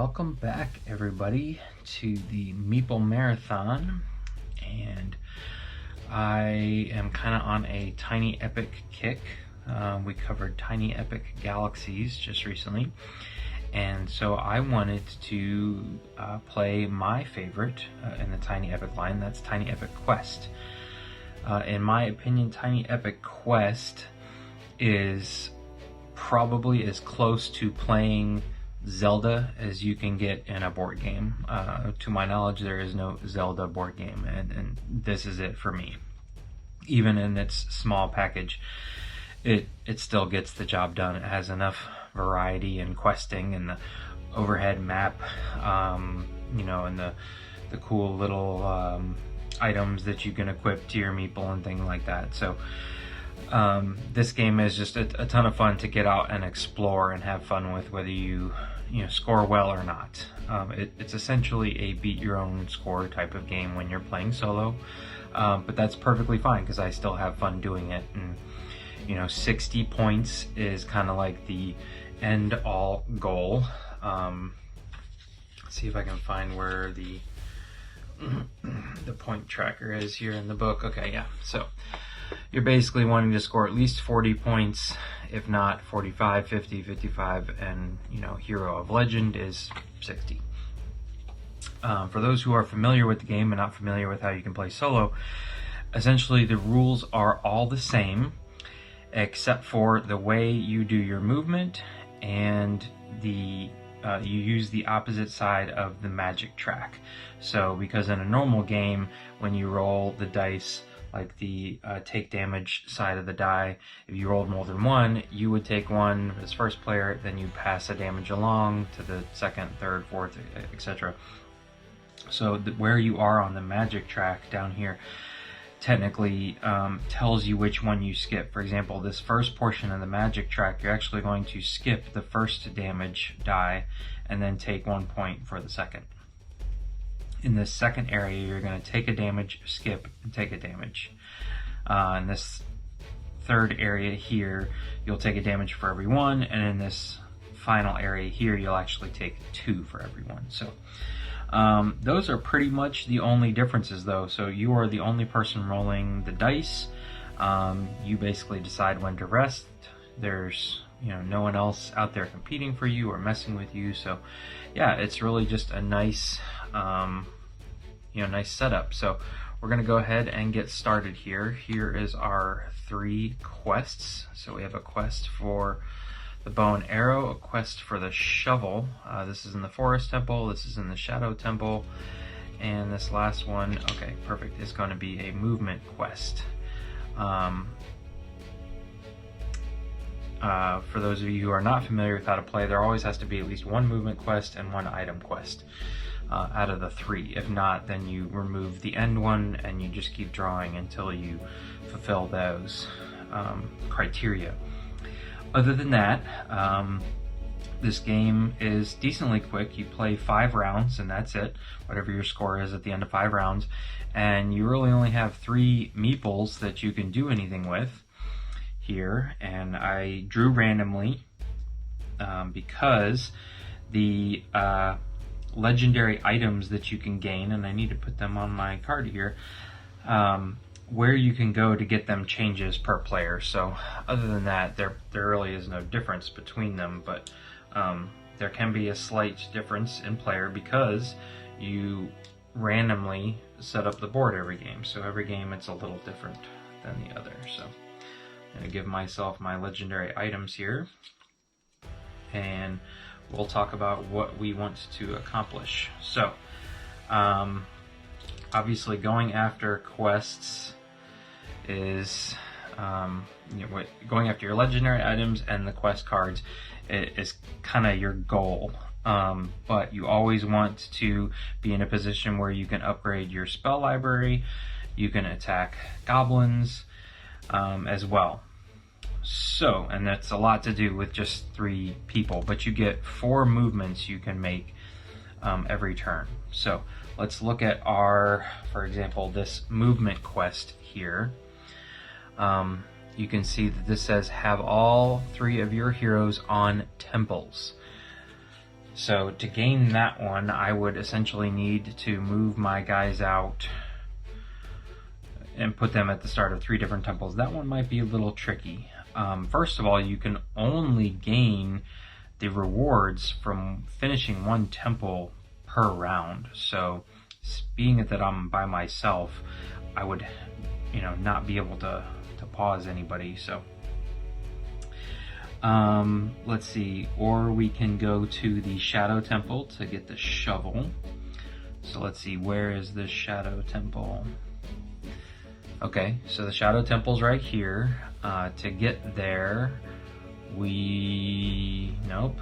welcome back everybody to the Meeple Marathon, and I am kind of on a Tiny Epic kick. We covered Tiny Epic Galaxies just recently, and so I wanted to play my favorite in the Tiny Epic line. That's Tiny Epic Quest. In my opinion, Tiny Epic Quest is probably as close to playing Zelda as you can get in a board game. To my knowledge, there is no Zelda board game, and this is it for me. Even in its small package, it still gets the job done. It has enough variety and questing, and the overhead map, and the cool little items that you can equip to your meeple and things like that. So this game is just a ton of fun to get out and explore and have fun with, whether you score well or not. It's essentially a beat your own score type of game when you're playing solo, but that's perfectly fine because I still have fun doing it. And 60 points is kind of like the end all goal. Let's see if I can find where the point tracker is here in the book. Okay, yeah, so you're basically wanting to score at least 40 points, if not 45, 50, 55, and Hero of Legend is 60. For those who are familiar with the game and not familiar with how you can play solo, essentially the rules are all the same, except for the way you do your movement and you use the opposite side of the magic track. So because in a normal game, when you roll the dice, like the take damage side of the die, if you rolled more than one, you would take one as first player, then you pass the damage along to the second, third, fourth, etc. So where you are on the magic track down here technically tells you which one you skip. For example, this first portion of the magic track, you're actually going to skip the first damage die and then take 1 point for the second. In this second area, you're going to take a damage, skip, and take a damage. In this third area here, you'll take a damage for every one, and in this final area here, you'll actually take 2 for every one. So those are pretty much the only differences, though. So you are the only person rolling the dice. You basically decide when to rest. There's no one else out there competing for you or messing with you. So yeah, it's really just a nice nice setup. So we're gonna go ahead and get started here. Here is our 3 quests. So we have a quest for the bow and arrow, a quest for the shovel. This is in the forest temple, this is in the shadow temple, and this last one, okay, perfect, is going to be a movement quest. For those of you who are not familiar with how to play, there always has to be at least 1 movement quest and 1 item quest out of the 3. If not, then you remove the end one and you just keep drawing until you fulfill those criteria. Other than that, this game is decently quick. You play 5 rounds and that's it, whatever your score is at the end of 5 rounds, and you really only have 3 meeples that you can do anything with here. And I drew randomly because the legendary items that you can gain, and I need to put them on my card here, where you can go to get them changes per player. So other than that, there really is no difference between them, but there can be a slight difference in player because you randomly set up the board every game. So every game it's a little different than the other. So I'm going to give myself my legendary items here, and we'll talk about what we want to accomplish. So obviously going after quests is going after your legendary items and the quest cards is kind of your goal, but you always want to be in a position where you can upgrade your spell library, you can attack goblins as well. So, and that's a lot to do with just 3 people, but you get 4 movements you can make every turn. So let's look at for example, this movement quest here. You can see that this says have all 3 of your heroes on temples. So to gain that one, I would essentially need to move my guys out and put them at the start of 3 different temples. That one might be a little tricky. First of all, you can only gain the rewards from finishing 1 temple per round. So being that I'm by myself, I would, not be able to pause anybody. So let's see, or we can go to the Shadow Temple to get the shovel. So let's see, where is the Shadow Temple? Okay, so the Shadow Temple's right here. To get there, nope.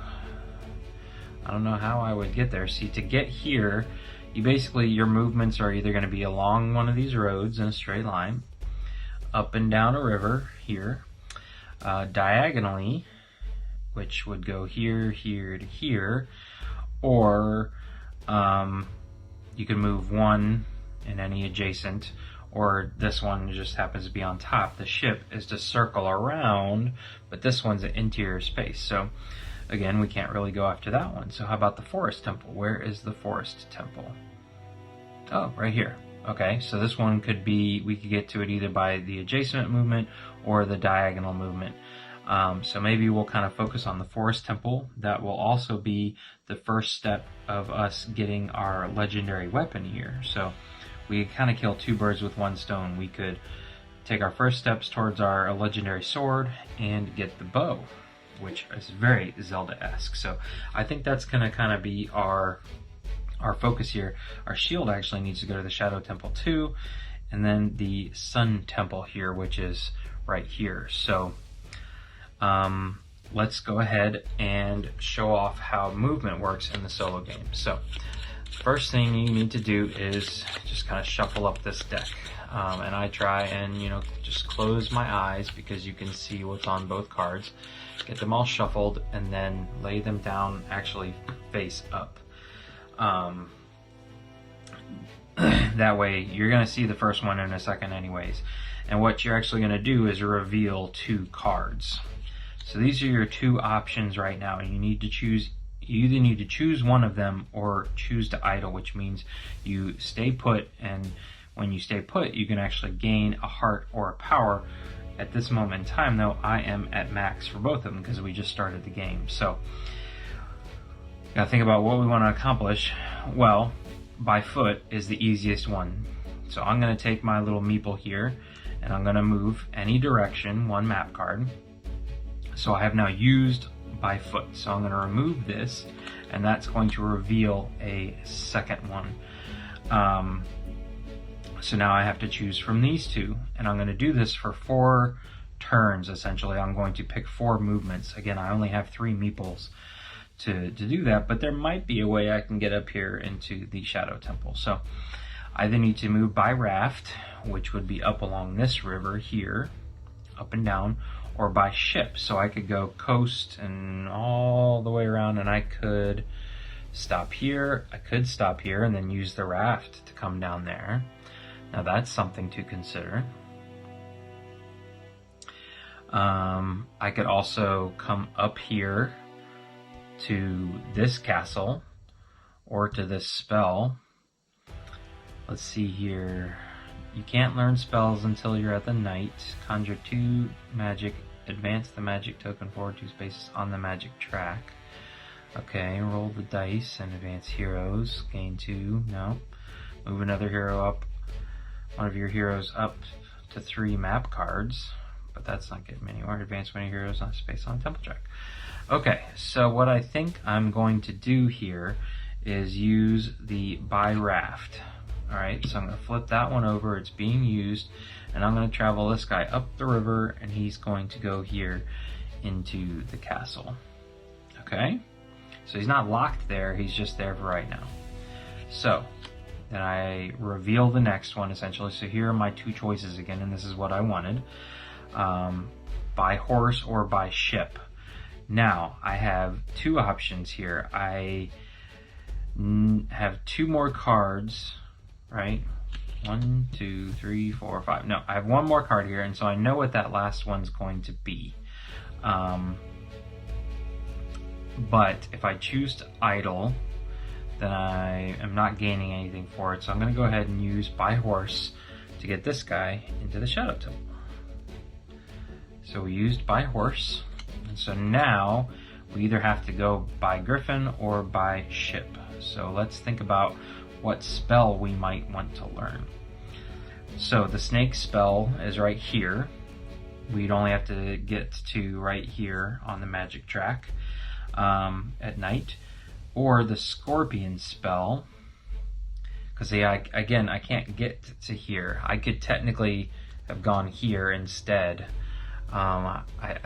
I don't know how I would get there. See, to get here, your movements are either going to be along one of these roads in a straight line, up and down a river here, diagonally, which would go here, here to here, or you can move 1 in any adjacent, or this one just happens to be on top. The ship is to circle around, but this one's an interior space. So again, we can't really go after that one. So how about the Forest Temple? Where is the Forest Temple? Oh, right here. Okay, so this one we could get to it either by the adjacent movement or the diagonal movement. So maybe we'll kind of focus on the Forest Temple. That will also be the first step of us getting our legendary weapon here. So we kind of kill 2 birds with 1 stone. We could take our first steps towards our legendary sword and get the bow, which is very Zelda-esque. So I think that's going to kind of be our focus here. Our shield actually needs to go to the Shadow Temple too, and then the Sun Temple here, which is right here. So let's go ahead and show off how movement works in the solo game. So first thing you need to do is just kind of shuffle up this deck. And I try and, just close my eyes because you can see what's on both cards. Get them all shuffled and then lay them down actually face up. That way you're going to see the first one in a second anyways. And what you're actually going to do is reveal 2 cards. So these are your 2 options right now, and you either need to choose one of them or choose to idle, which means you stay put, and when you stay put, you can actually gain a heart or a power. At this moment in time, though, I am at max for both of them because we just started the game. So, gotta think about what we want to accomplish. Well, by foot is the easiest one. So I'm gonna take my little meeple here, and I'm gonna move any direction, 1 map card. So I have now used by foot. So I'm going to remove this, and that's going to reveal a second one. So now I have to choose from these 2, and I'm going to do this for 4 turns essentially. I'm going to pick 4 movements. Again, I only have 3 meeples to do that, but there might be a way I can get up here into the Shadow Temple. So I then need to move by raft, which would be up along this river here, up and down, or by ship. So I could go coast and all the way around, and I could stop here. I could stop here and then use the raft to come down there. Now that's something to consider. I could also come up here to this castle or to this spell. Let's see here. You can't learn spells until you're at the knight. Conjure 2 magic. Advance the magic token forward 2 spaces on the magic track. Okay, roll the dice and advance heroes. Gain 2. No. Move another hero up. One of your heroes up to 3 map cards. But that's not getting me anywhere. Advance one of your heroes on space on temple track. Okay, so what I think I'm going to do here is use the by raft. Alright, so I'm going to flip that one over. It's being used. And I'm going to travel this guy up the river, and he's going to go here into the castle. Okay? So he's not locked there. He's just there for right now. So then I reveal the next one, essentially. So here are my 2 choices again, and this is what I wanted. By horse or by ship. Now, I have 2 options here. I have 2 more cards, right? 1, 2, 3, 4, 5. No, I have 1 more card here, and so I know what that last one's going to be. But if I choose to idle, then I am not gaining anything for it. So I'm going to go ahead and use by horse to get this guy into the Shadow Temple. So we used by horse, and so now we either have to go by griffin or by ship. So let's think about what spell we might want to learn. So the snake spell is right here. We'd only have to get to right here on the magic track at night. Or the scorpion spell, because again, I can't get to here. I could technically have gone here instead. I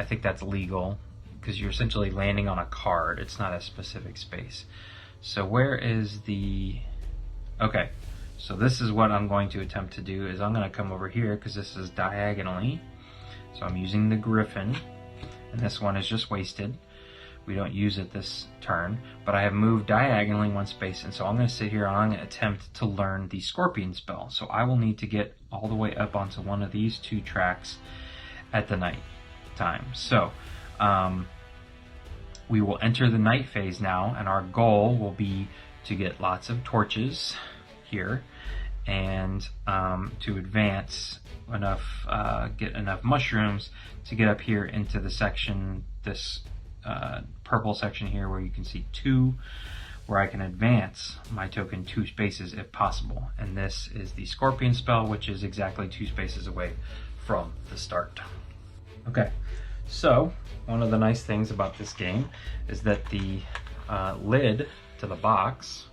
think that's legal, because you're essentially landing on a card. It's not a specific space. So where is the... Okay, so this is what I'm going to attempt to do, is I'm going to come over here, because this is diagonally. So I'm using the griffin, and this one is just wasted. We don't use it this turn, but I have moved diagonally one space, and so I'm going to sit here and I'm going to attempt to learn the scorpion spell. So I will need to get all the way up onto one of these two tracks at the night time. So we will enter the night phase now, and our goal will be to get lots of torches here and to advance enough, get enough mushrooms to get up here into the section, this purple section here where you can see 2, where I can advance my token 2 spaces if possible. And this is the scorpion spell, which is exactly 2 spaces away from the start. Okay, so one of the nice things about this game is that the lid to the box,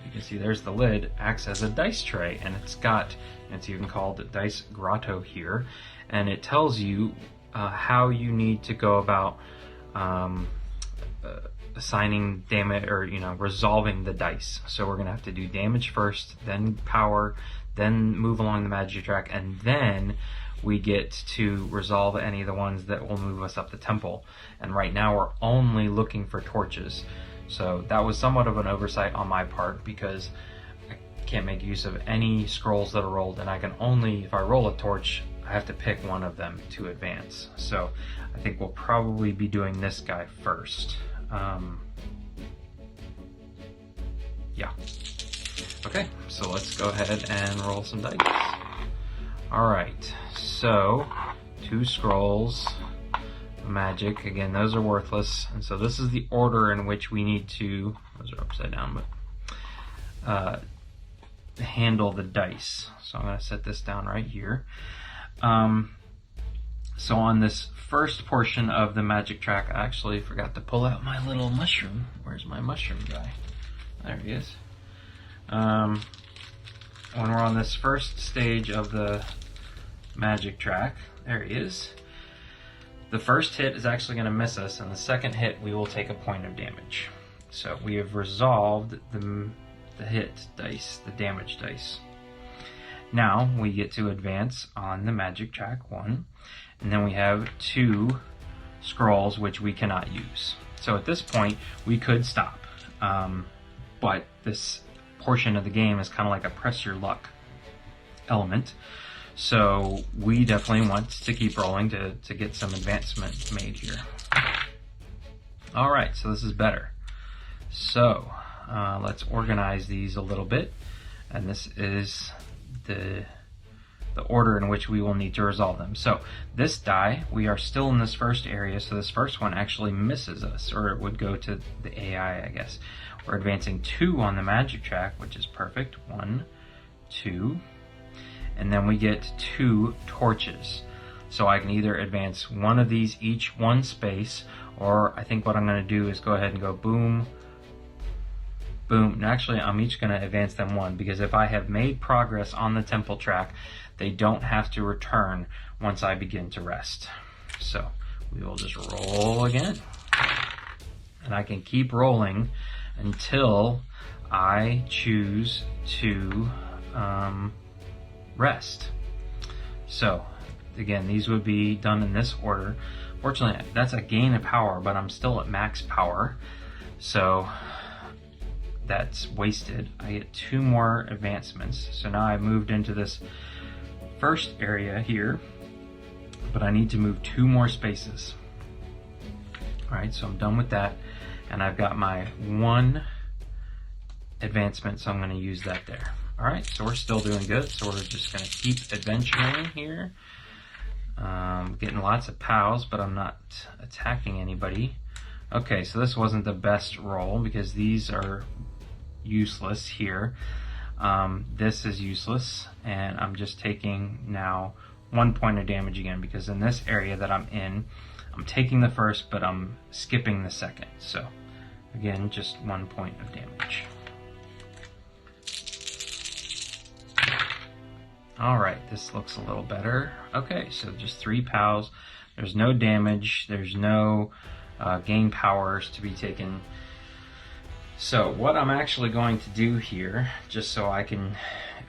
you can see there's the lid, acts as a dice tray, and it's even called Dice Grotto here, and it tells you how you need to go about assigning damage, or resolving the dice. So we're gonna have to do damage first, then power, then move along the magic track, and then we get to resolve any of the ones that will move us up the temple. And right now we're only looking for torches. So that was somewhat of an oversight on my part, because I can't make use of any scrolls that are rolled, and I can only, if I roll a torch, I have to pick one of them to advance. So I think we'll probably be doing this guy first. Yeah. Okay, so let's go ahead and roll some dice. Alright, so 2 scrolls, magic, again those are worthless, and so this is the order in which we need to, those are upside down, but handle the dice. So I'm going to set this down right here. So on this first portion of the magic track, I actually forgot to pull out my little mushroom. Where's my mushroom guy? There he is. When we're on this first stage of the magic track, there he is. The first hit is actually going to miss us, and the second hit we will take a point of damage. So we have resolved the hit dice, the damage dice. Now we get to advance on the magic track 1, and then we have 2 scrolls which we cannot use. So at this point we could stop, but this portion of the game is kind of like a press your luck element. So we definitely want to keep rolling to get some advancement made here. Alright, so this is better. So let's organize these a little bit, and this is the order in which we will need to resolve them. So this die, we are still in this first area, so this first one actually misses us, or it would go to the AI, I guess. We're advancing 2 on the magic track, which is perfect. 1, 2, and then we get 2 torches. So I can either advance one of these each 1 space, or I think what I'm going to do is go ahead and go boom, boom. And actually, I'm each going to advance them 1, because if I have made progress on the temple track, they don't have to return once I begin to rest. So we will just roll again, and I can keep rolling until I choose to rest. So again, these would be done in this order. Fortunately, that's a gain of power, but I'm still at max power, so that's wasted. I get 2 more advancements. So now I've moved into this first area here, but I need to move 2 more spaces. Alright, so I'm done with that, And I've got my 1 advancement, so I'm going to use that there. All right, so we're still doing good. So we're just going to keep adventuring here. Getting lots of pals, but I'm not attacking anybody. Okay, so this wasn't the best roll because these are useless here. This is useless, and I'm just taking now 1 point of damage again, because in this area that I'm in, I'm taking the first, but I'm skipping the second. So again, just 1 point of damage. All right, this looks a little better. Okay, so just 3 pals. There's no damage. There's no gain powers to be taken. So what I'm actually going to do here, just so I can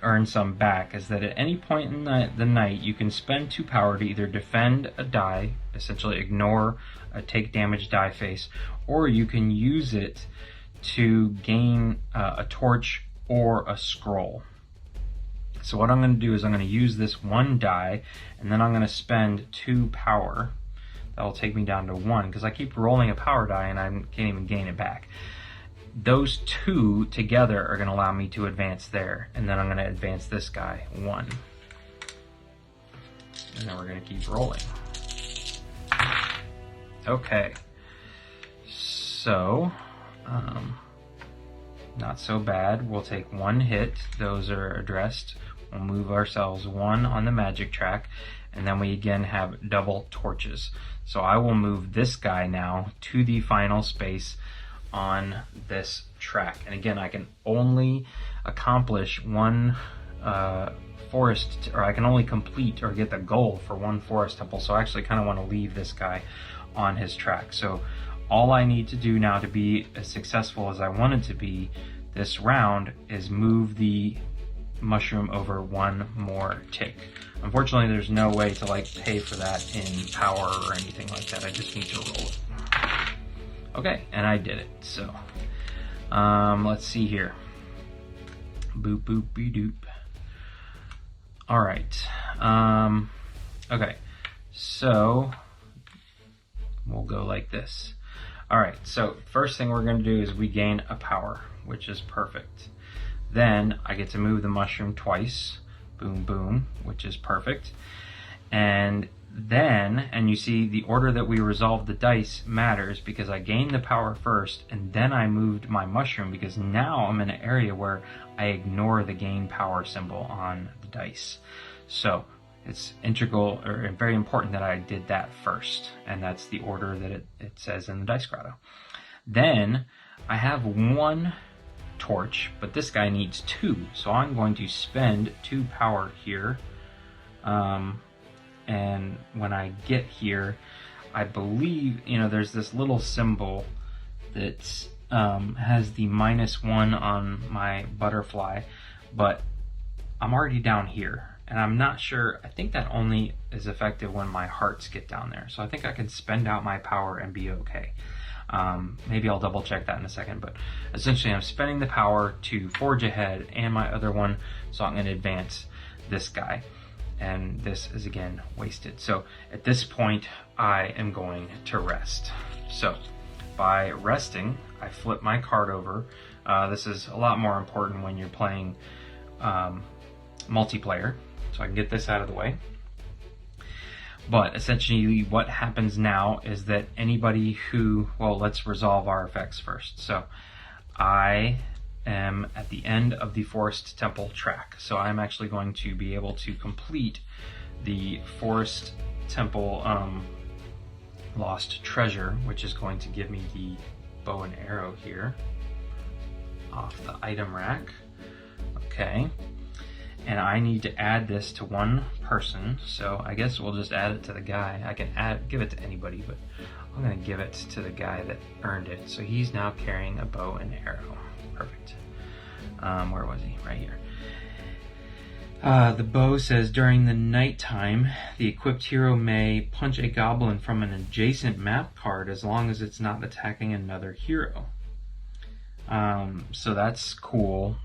earn some back, is that at any point in the night, you can spend 2 power to either defend a die, essentially ignore a take damage die face, or you can use it to gain a torch or a scroll. So what I'm going to do is I'm going to use this 1 die, and then I'm going to spend 2 power. That'll take me down to 1, because I keep rolling a power die and I can't even gain it back. Those 2 together are going to allow me to advance there, and then I'm going to advance this guy 1. And then we're going to keep rolling. Okay. So, not so bad. We'll take 1 hit. Those are addressed. We'll move ourselves 1 on the magic track, and then we again have double torches. So I will move this guy now to the final space on this track. And again, I can only accomplish 1 forest, or I can only complete or get the goal for 1 forest temple. So I actually kind of want to leave this guy on his track. So all I need to do now to be as successful as I wanted to be this round is move the mushroom over 1 more tick. Unfortunately, there's no way to like pay for that in power or anything like that. I just need to roll it. Okay, and I did it. So let's see here. Boop boop be doop. All right. Okay, so we'll go like this. All right, so first thing we're going to do is we gain a power, which is perfect. Then I get to move the mushroom twice, boom, boom, which is perfect. And then, and you see the order that we resolve the dice matters, because I gained the power first, and then I moved my mushroom, because now I'm in an area where I ignore the gain power symbol on the dice. So it's integral, or very important that I did that first, and that's the order that it says in the Dice Grotto. Then I have 1 torch, but this guy needs 2, so I'm going to spend 2 power here. And when I get here, I believe, there's this little symbol that has the -1 on my butterfly, but I'm already down here. And I'm not sure, I think that only is effective when my hearts get down there. So I think I can spend out my power and be okay. Maybe I'll double check that in a second, but essentially I'm spending the power to forge ahead and my other one, so I'm going to advance this guy. And this is again wasted. So at this point, I am going to rest. So by resting, I flip my card over. This is a lot more important when you're playing multiplayer. So I can get this out of the way. But essentially what happens now is that anybody who, well, let's resolve our effects first. So I am at the end of the Forest Temple track. So I'm actually going to be able to complete the Forest Temple Lost Treasure, which is going to give me the bow and arrow here off the item rack. Okay. And I need to add this to one person, so I guess we'll just add it to the guy. I can give it to anybody, but I'm gonna give it to the guy that earned it. So he's now carrying a bow and arrow. Perfect. Where was he? Right here. The bow says, during the nighttime, the equipped hero may punch a goblin from an adjacent map card as long as it's not attacking another hero. So that's cool.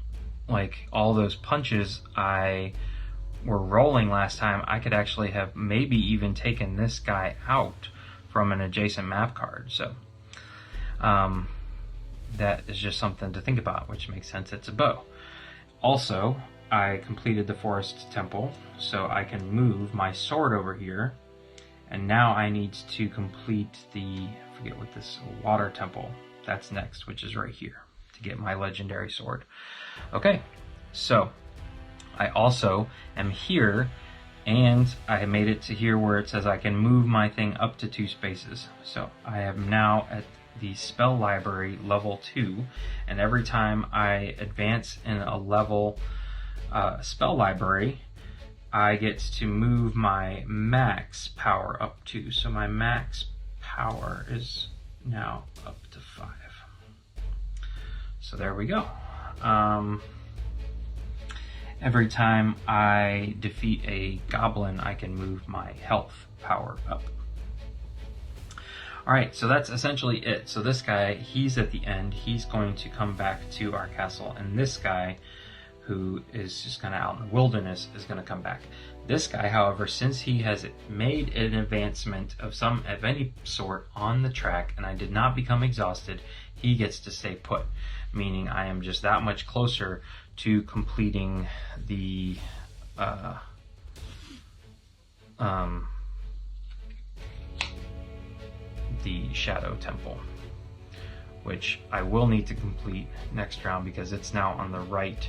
Like all those punches I were rolling last time, I could actually have maybe even taken this guy out from an adjacent map card. So that is just something to think about, which makes sense. It's a bow. Also, I completed the forest temple, so I can move my sword over here. And now I need to complete the, I forget what this, water temple. That's next, which is right here, to get my legendary sword. Okay, so I also am here, and I made it to here where it says I can move my thing up to 2 spaces. So I am now at the spell library level 2, and every time I advance in a level spell library, I get to move my max power up to. So my max power is now up to 5. So there we go. Every time I defeat a goblin, I can move my health power up. Alright, so that's essentially it. So this guy, he's at the end. He's going to come back to our castle, and this guy, who is just kind of out in the wilderness, is going to come back. This guy, however, since he has made an advancement of any sort on the track, and I did not become exhausted, he gets to stay put, meaning I am just that much closer to completing the Shadow Temple, which I will need to complete next round because it's now on the right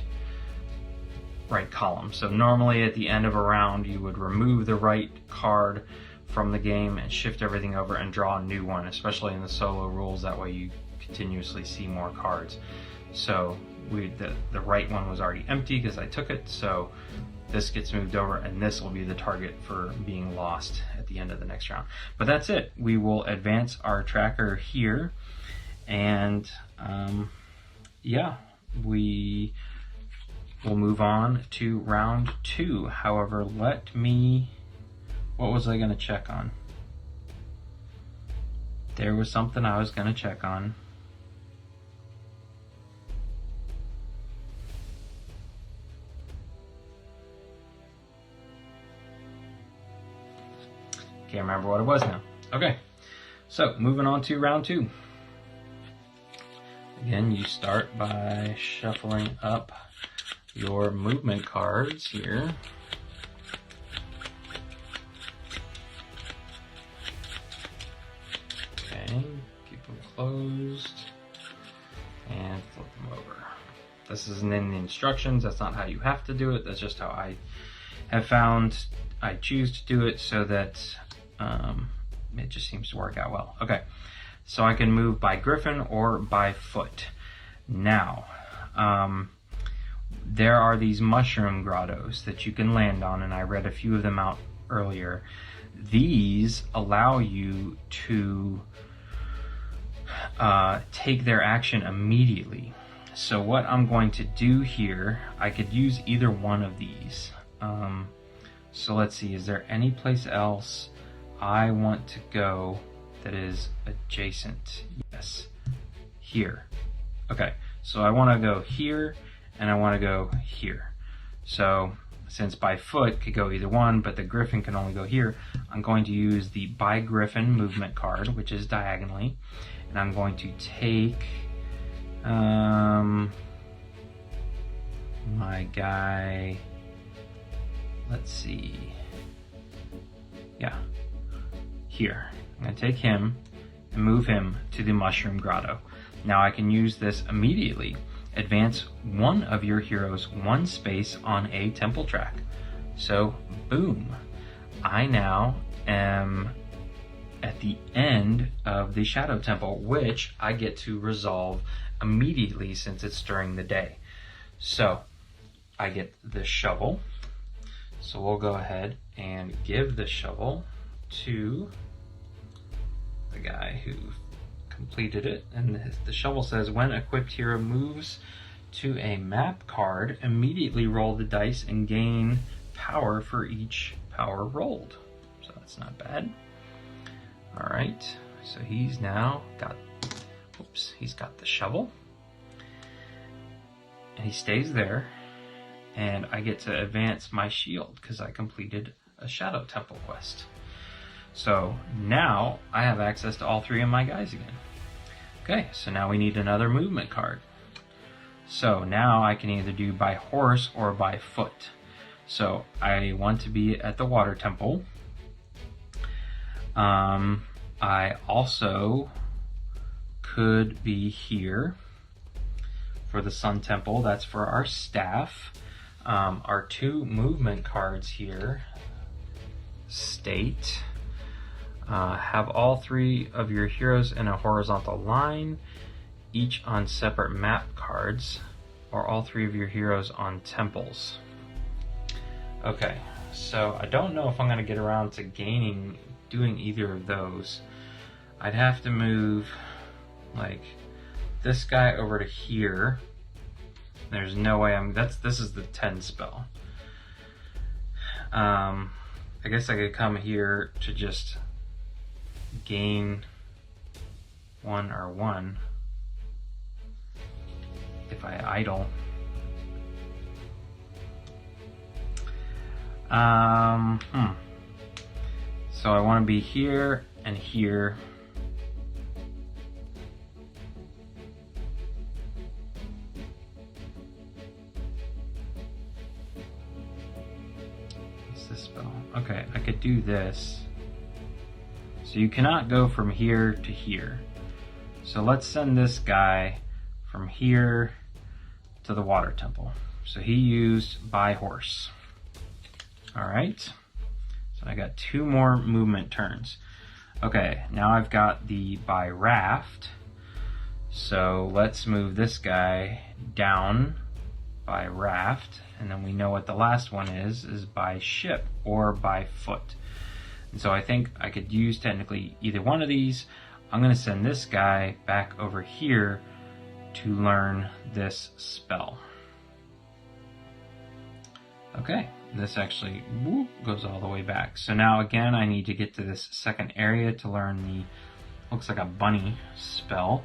column. So normally at the end of a round you would remove the right card from the game and shift everything over and draw a new one, especially in the solo rules. That way you continuously see more cards. So the right one was already empty because I took it, so this gets moved over, and this will be the target for being lost at the end of the next round. But that's it. We will advance our tracker here, and yeah, we will move on to round 2. However, what was I going to check on? There was something I was going to check on. Can't remember what it was now. Okay, so moving on to round 2. Again, you start by shuffling up your movement cards here. Okay, keep them closed and flip them over. This isn't in the instructions. That's not how you have to do it. That's just how I have found I choose to do it, so that it just seems to work out well. Okay, so I can move by griffin or by foot. Now, there are these mushroom grottos that you can land on, and I read a few of them out earlier. These allow you to take their action immediately. So what I'm going to do here, I could use either one of these. So let's see, is there any place else I want to go that is adjacent? Yes, here. Okay, so I want to go here, and I want to go here. So since by foot could go either one, but the griffin can only go here, I'm going to use the by griffin movement card, which is diagonally, and I'm going to take my guy, let's see, yeah, here. I'm going to take him and move him to the mushroom grotto. Now I can use this immediately. Advance one of your heroes 1 space on a temple track. So boom, I now am at the end of the Shadow Temple, which I get to resolve immediately since it's during the day. So I get the shovel. So we'll go ahead and give the shovel to the guy who completed it. And the shovel says, when equipped hero moves to a map card, immediately roll the dice and gain power for each power rolled. So that's not bad. All right, so he's now got, he's got the shovel, and he stays there, and I get to advance my shield because I completed a Shadow Temple quest. So now I have access to all 3 of my guys again. Okay, so now we need another movement card. So now I can either do by horse or by foot. So I want to be at the water temple. I also could be here for the sun temple. That's for our staff. Our two movement cards here state, have all three of your heroes in a horizontal line, each on separate map cards, or all three of your heroes on temples. Okay, so I don't know if I'm going to get around to doing either of those. I'd have to move like this guy over to here. There's no way this is the 10 spell. I guess I could come here to just gain 1 or 1 if I idle. So I want to be here and here. What's this spell? Okay, I could do this. So you cannot go from here to here. So let's send this guy from here to the water temple. So he used by horse. All right. So I got 2 more movement turns. Okay, now I've got the by raft. So let's move this guy down by raft. And then we know what the last one is by ship or by foot. And so I think I could use technically either one of these. I'm going to send this guy back over here to learn this spell. Okay, this actually goes all the way back. So now again, I need to get to this second area to learn the, looks like a bunny spell.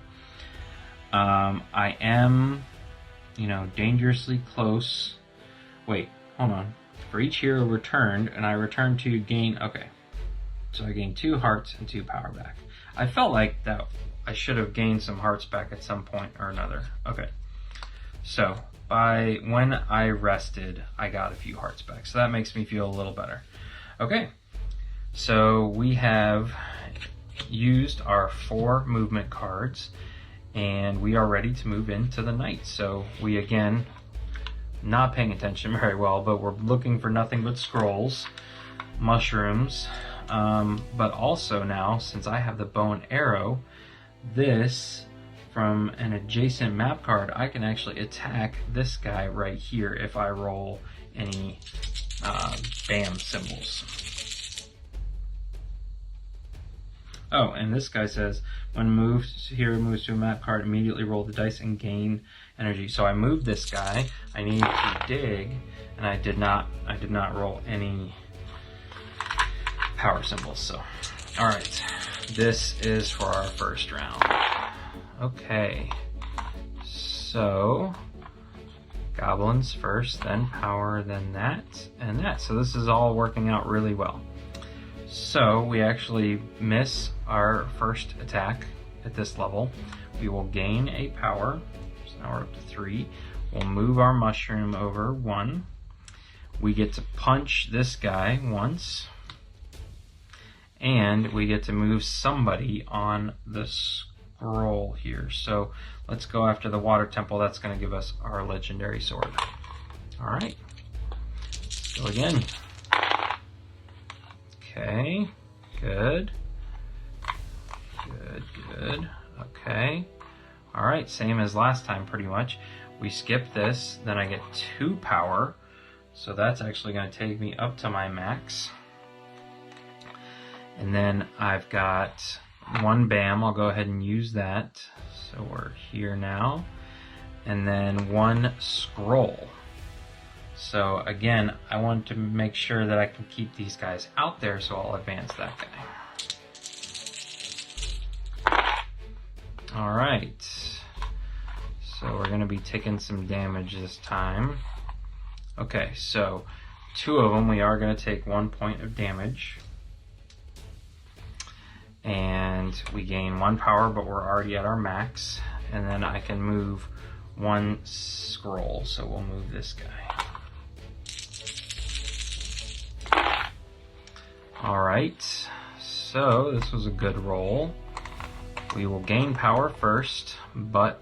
I am, dangerously close. Wait, hold on. For each hero returned, and I return to gain, okay. So I gained 2 hearts and 2 power back. I felt like that I should have gained some hearts back at some point or another. Okay, so when I rested, I got a few hearts back. So that makes me feel a little better. Okay, so we have used our 4 movement cards and we are ready to move into the night. So we, again, not paying attention very well, but we're looking for nothing but scrolls, mushrooms, but also now, since I have the bow and arrow, this from an adjacent map card, I can actually attack this guy right here if I roll any BAM symbols. Oh, and this guy says, when hero moves to a map card, immediately roll the dice and gain energy. So I moved this guy. I need to dig, and I did not roll any power symbols. So, all right, this is for our first round. Okay, so goblins first, then power, then that, and that. So this is all working out really well. So we actually miss our first attack at this level. We will gain a power, so now we're up to 3. We'll move our mushroom over 1. We get to punch this guy once. And we get to move somebody on the scroll here. So let's go after the water temple. That's going to give us our legendary sword. All right, let's go again. Okay, good. Okay, all right, same as last time pretty much. We skip this, then I get 2 power. So that's actually going to take me up to my max. And then I've got 1 BAM, I'll go ahead and use that. So we're here now. And then 1 scroll. So again, I want to make sure that I can keep these guys out there, so I'll advance that guy. All right. So we're gonna be taking some damage this time. Okay, so 2 of them, we are gonna take 1 point of damage. and we gain 1 power, but we're already at our max. And then I can move 1 scroll, so we'll move this guy. Alright, so this was a good roll. We will gain power first, but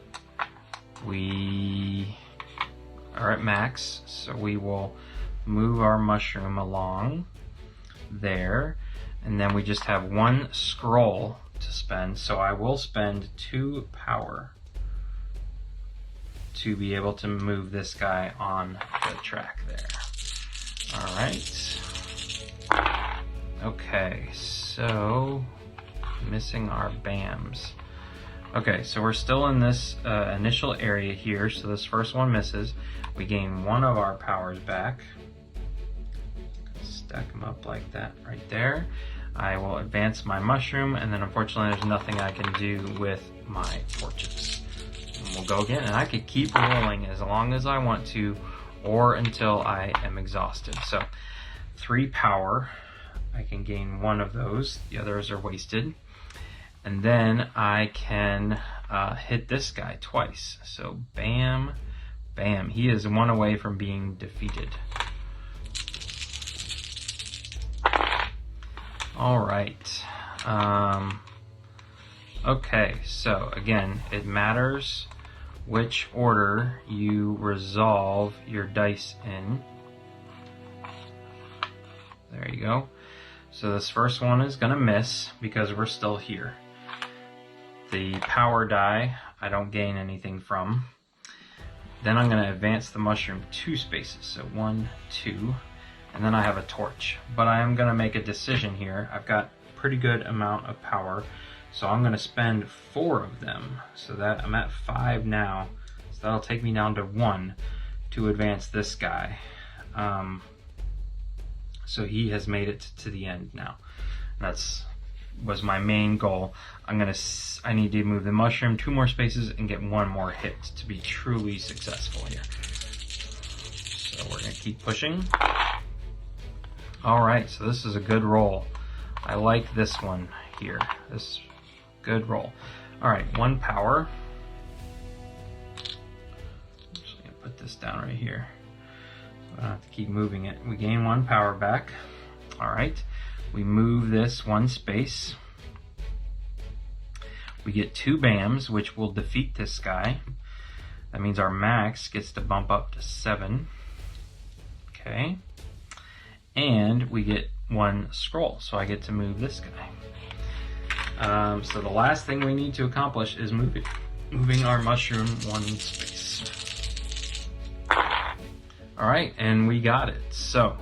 we are at max, so we will move our mushroom along there, and then we just have 1 scroll to spend, so I will spend 2 power to be able to move this guy on the track there. Alright. Okay, so missing our BAMs. Okay, so we're still in this initial area here, so this first one misses. We gain 1 of our powers back. Stack them up like that right there. I will advance my mushroom, and then unfortunately there's nothing I can do with my torches. And we'll go again, and I could keep rolling as long as I want to, or until I am exhausted. So 3 power, I can gain 1 of those, the others are wasted. And then I can hit this guy twice. So bam, bam. He is 1 away from being defeated. All right. Okay, so again, it matters which order you resolve your dice in. There you go. So this first one is gonna miss because we're still here. The power die, I don't gain anything from. Then I'm gonna advance the mushroom 2 spaces. So 1, 2, and then I have a torch. But I am gonna make a decision here. I've got a pretty good amount of power, so I'm gonna spend 4 of them. So that I'm at 5 now. So that'll take me down to 1 to advance this guy. So he has made it to the end now. Was my main goal. I need to move the mushroom 2 more spaces and get 1 more hit to be truly successful here. So we're gonna keep pushing. All right, so this is a good roll. I like this one here. This good roll. All right, 1 power. I'm just gonna put this down right here. I don't have to keep moving it. We gain 1 power back. All right, we move this 1 space. We get 2 BAMs, which will defeat this guy. That means our max gets to bump up to 7. Okay, and we get 1 scroll, so I get to move this guy. So the last thing we need to accomplish is moving our mushroom 1 space. All right, and we got it. So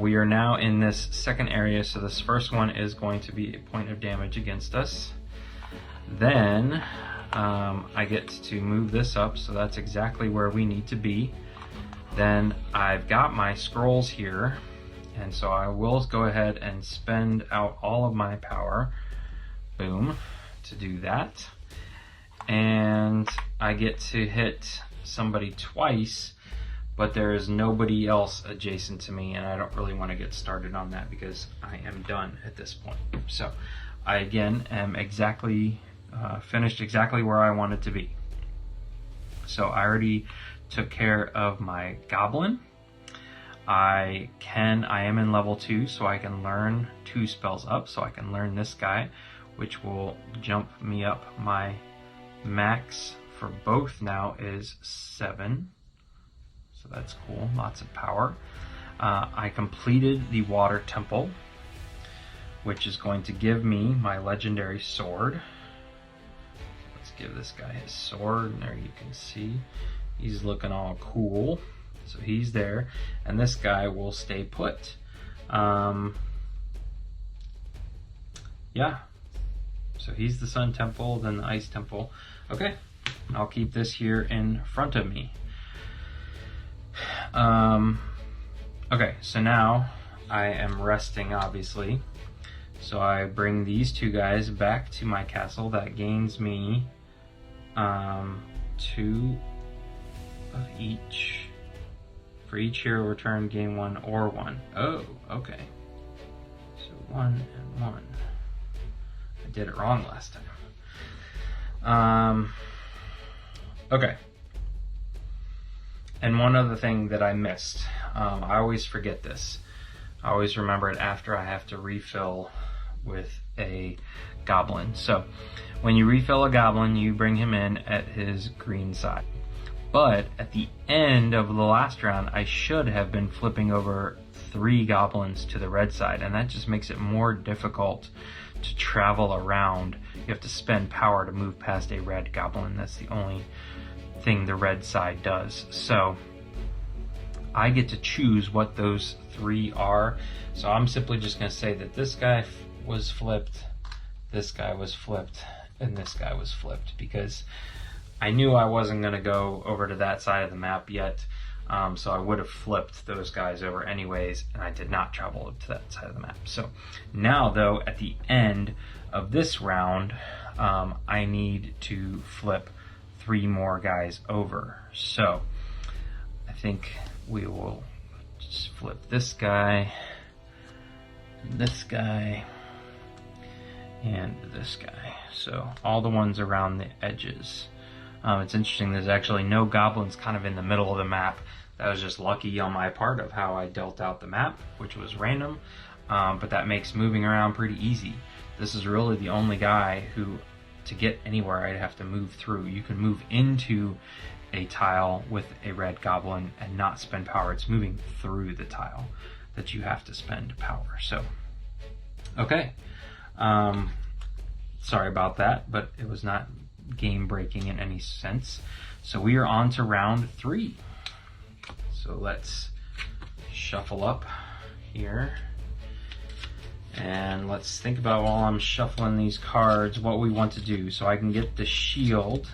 we are now in this second area. So this first one is going to be a point of damage against us. Then I get to move this up, so that's exactly where we need to be. Then I've got my scrolls here, and so I will go ahead and spend out all of my power, boom, to do that. And I get to hit somebody twice, but there is nobody else adjacent to me, and I don't really want to get started on that because I am done at this point. So I again am exactly finished exactly where I wanted to be. So I already took care of my goblin. I am in level 2, so I can learn 2 spells up. So I can learn this guy, which will jump me up. My max for both now is 7. So that's cool, lots of power. I completed the water temple, which is going to give me my legendary sword. Let's give this guy his sword, and there you can see he's looking all cool. So he's there, and this guy will stay put. Yeah, so he's the sun temple, then the ice temple. Okay, I'll keep this here in front of me. Okay, so now I am resting, obviously. So I bring these 2 guys back to my castle. That gains me 2 of each. For each hero return, gain 1 or 1. Oh, okay. So 1 and 1. I did it wrong last time. Okay. And one other thing that I missed. I always forget this. I always remember it after I have to refill with a goblin. So when you refill a goblin, you bring him in at his green side. But at the end of the last round, I should have been flipping over 3 goblins to the red side, and that just makes it more difficult to travel around. You have to spend power to move past a red goblin. That's the only thing the red side does. So I get to choose what those 3 are. So I'm simply just going to say that this guy was flipped, this guy was flipped, and this guy was flipped, because I knew I wasn't going to go over to that side of the map yet, so I would have flipped those guys over anyways, and I did not travel to that side of the map. So now, though, at the end of this round, I need to flip 3 more guys over. So I think we will just flip this guy, and this guy, and this guy. So all the ones around the edges. It's interesting, there's actually no goblins kind of in the middle of the map. That was just lucky on my part of how I dealt out the map, which was random, but that makes moving around pretty easy. This is really the only guy who, to get anywhere, I'd have to move through. You can move into a tile with a red goblin and not spend power. It's moving through the tile that you have to spend power. So, okay. Sorry about that, but it was not game breaking in any sense. So we are on to round 3. So let's shuffle up here, and let's think about, while I'm shuffling these cards, what we want to do. So I can get the shield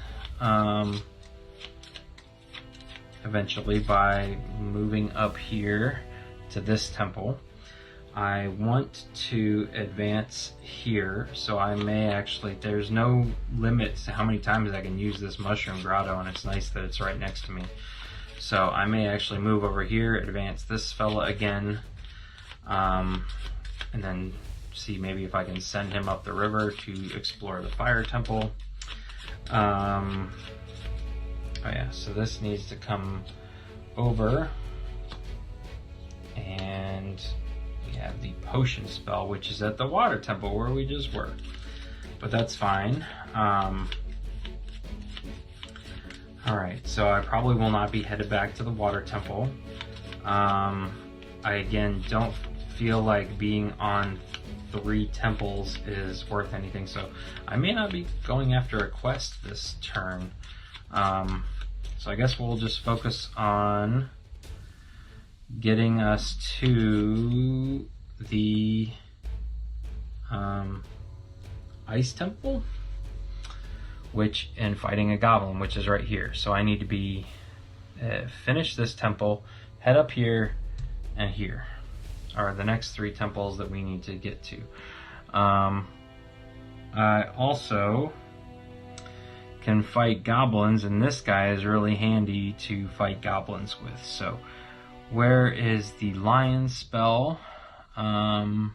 eventually by moving up here to this temple. I want to advance here, so I may actually, there's no limit to how many times I can use this mushroom grotto, and it's nice that it's right next to me. So I may actually move over here, advance this fella again, and then see maybe if I can send him up the river to explore the fire temple. Oh yeah, so this needs to come over, and we have the potion spell, which is at the water temple where we just were, but that's fine. Alright, so I probably will not be headed back to the water temple. I again don't feel like being on 3 temples is worth anything, so I may not be going after a quest this turn. So I guess we'll just focus on getting us to the ice temple, which, and fighting a goblin, which is right here. So I need to be finish this temple, head up here, and here are the next 3 temples that we need to get to. I also can fight goblins, and this guy is really handy to fight goblins with. So where is the lion spell? Is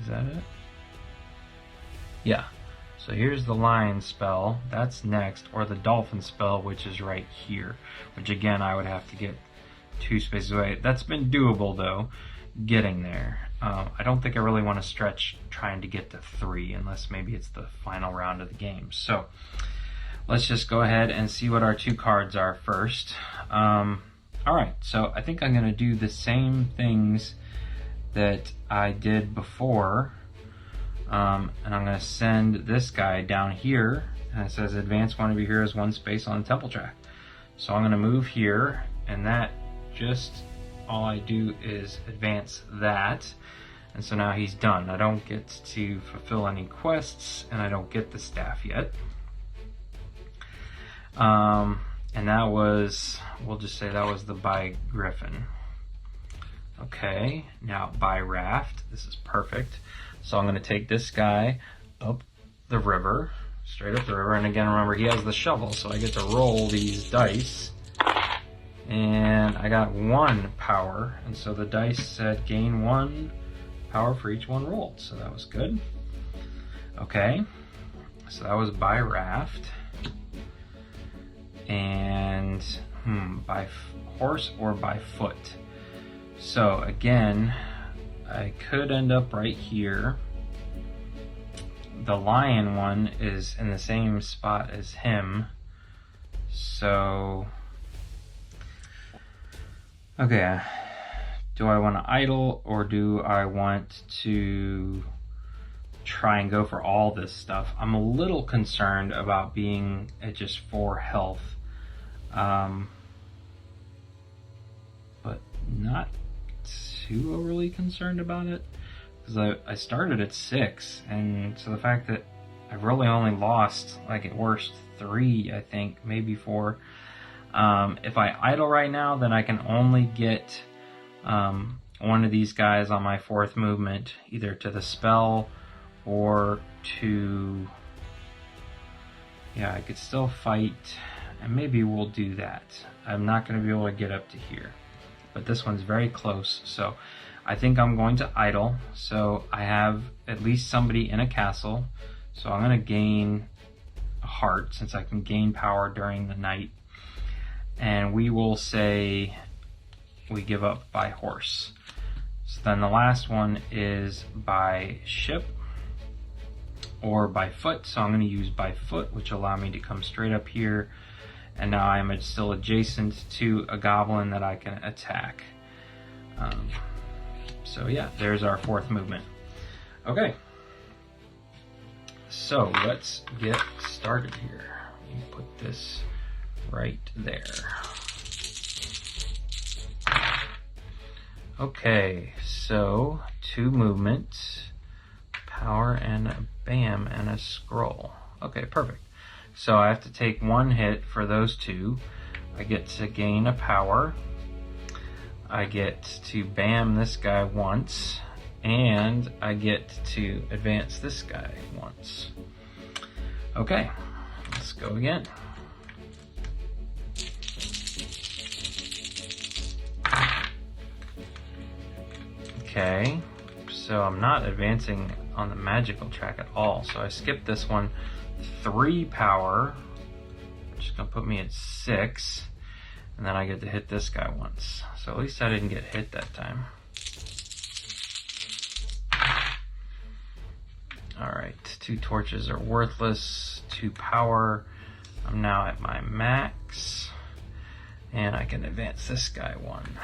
that it? Yeah. So here's the lion spell, that's next, or the dolphin spell, which is right here, which again I would have to get 2 spaces away. That's been doable though, getting there. I don't think I really want to stretch trying to get to 3, unless maybe it's the final round of the game. So let's just go ahead and see what our 2 cards are first. Alright, so I think I'm going to do the same things that I did before. And I'm going to send this guy down here, and it says advance one of your heroes 1 space on the temple track. So I'm going to move here, and that just, all I do is advance that, and so now he's done. I don't get to fulfill any quests, and I don't get the staff yet. And that was, we'll just say that was the by Griffin. Okay, now by Raft, this is perfect. So I'm going to take this guy up the river, straight up the river, and again remember he has the shovel, so I get to roll these dice, and I got 1 power, and so the dice said gain 1 power for each one rolled, so that was good. Okay, so that was by raft. And by horse or by foot. So again, I could end up right here. The lion one is in the same spot as him. So, okay, do I want to idle or do I want to try and go for all this stuff? I'm a little concerned about being at just 4 health. But not too overly concerned about it, because I started at 6, and so the fact that I've really only lost, like at worst, 3, I think, maybe 4. If I idle right now, then I can only get one of these guys on my 4th movement, either to the spell or to... Yeah, I could still fight, and maybe we'll do that. I'm not going to be able to get up to here, but this one's very close, so I think I'm going to idle. So I have at least somebody in a castle, so I'm going to gain a heart since I can gain power during the night, and we will say we give up by horse. So then the last one is by ship or by foot, so I'm going to use by foot, which allow me to come straight up here, and now I'm still adjacent to a goblin that I can attack. So yeah, there's our 4th movement. Okay, so let's get started here. Let me put this right there. Okay, so 2 movements, power and a bam and a scroll. Okay, perfect. So I have to take 1 hit for those 2. I get to gain a power. I get to bam this guy once. And I get to advance this guy once. Okay, let's go again. Okay, so I'm not advancing on the magical track at all. So I skipped this one. 3 power, which is going to put me at 6, and then I get to hit this guy once. So at least I didn't get hit that time. Alright, 2 torches are worthless, 2 power. I'm now at my max, and I can advance this guy 1.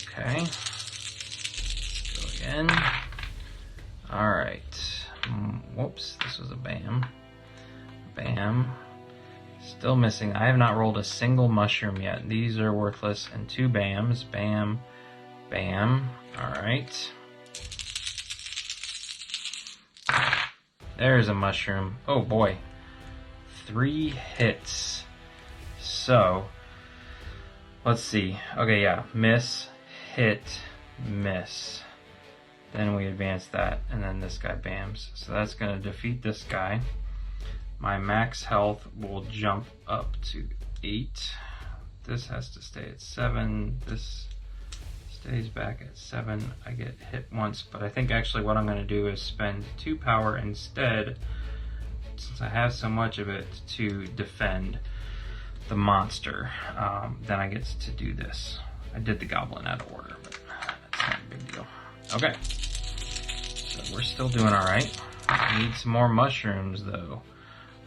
Okay, let's go again. Alright. Whoops, this was a bam. Bam. Still missing. I have not rolled a single mushroom yet. These are worthless. And 2 bams. Bam. Bam. Alright. There's a mushroom. Oh boy. 3 hits. So, let's see. Okay, yeah. Miss, hit, miss. Then we advance that, and then this guy bams. So that's going to defeat this guy. My max health will jump up to 8. This has to stay at 7. This stays back at 7. I get hit once, but I think actually what I'm going to do is spend 2 power instead, since I have so much of it, to defend the monster. Then I get to do this. I did the goblin out of order, but that's not a big deal. Okay, so we're still doing all right. Need some more mushrooms though.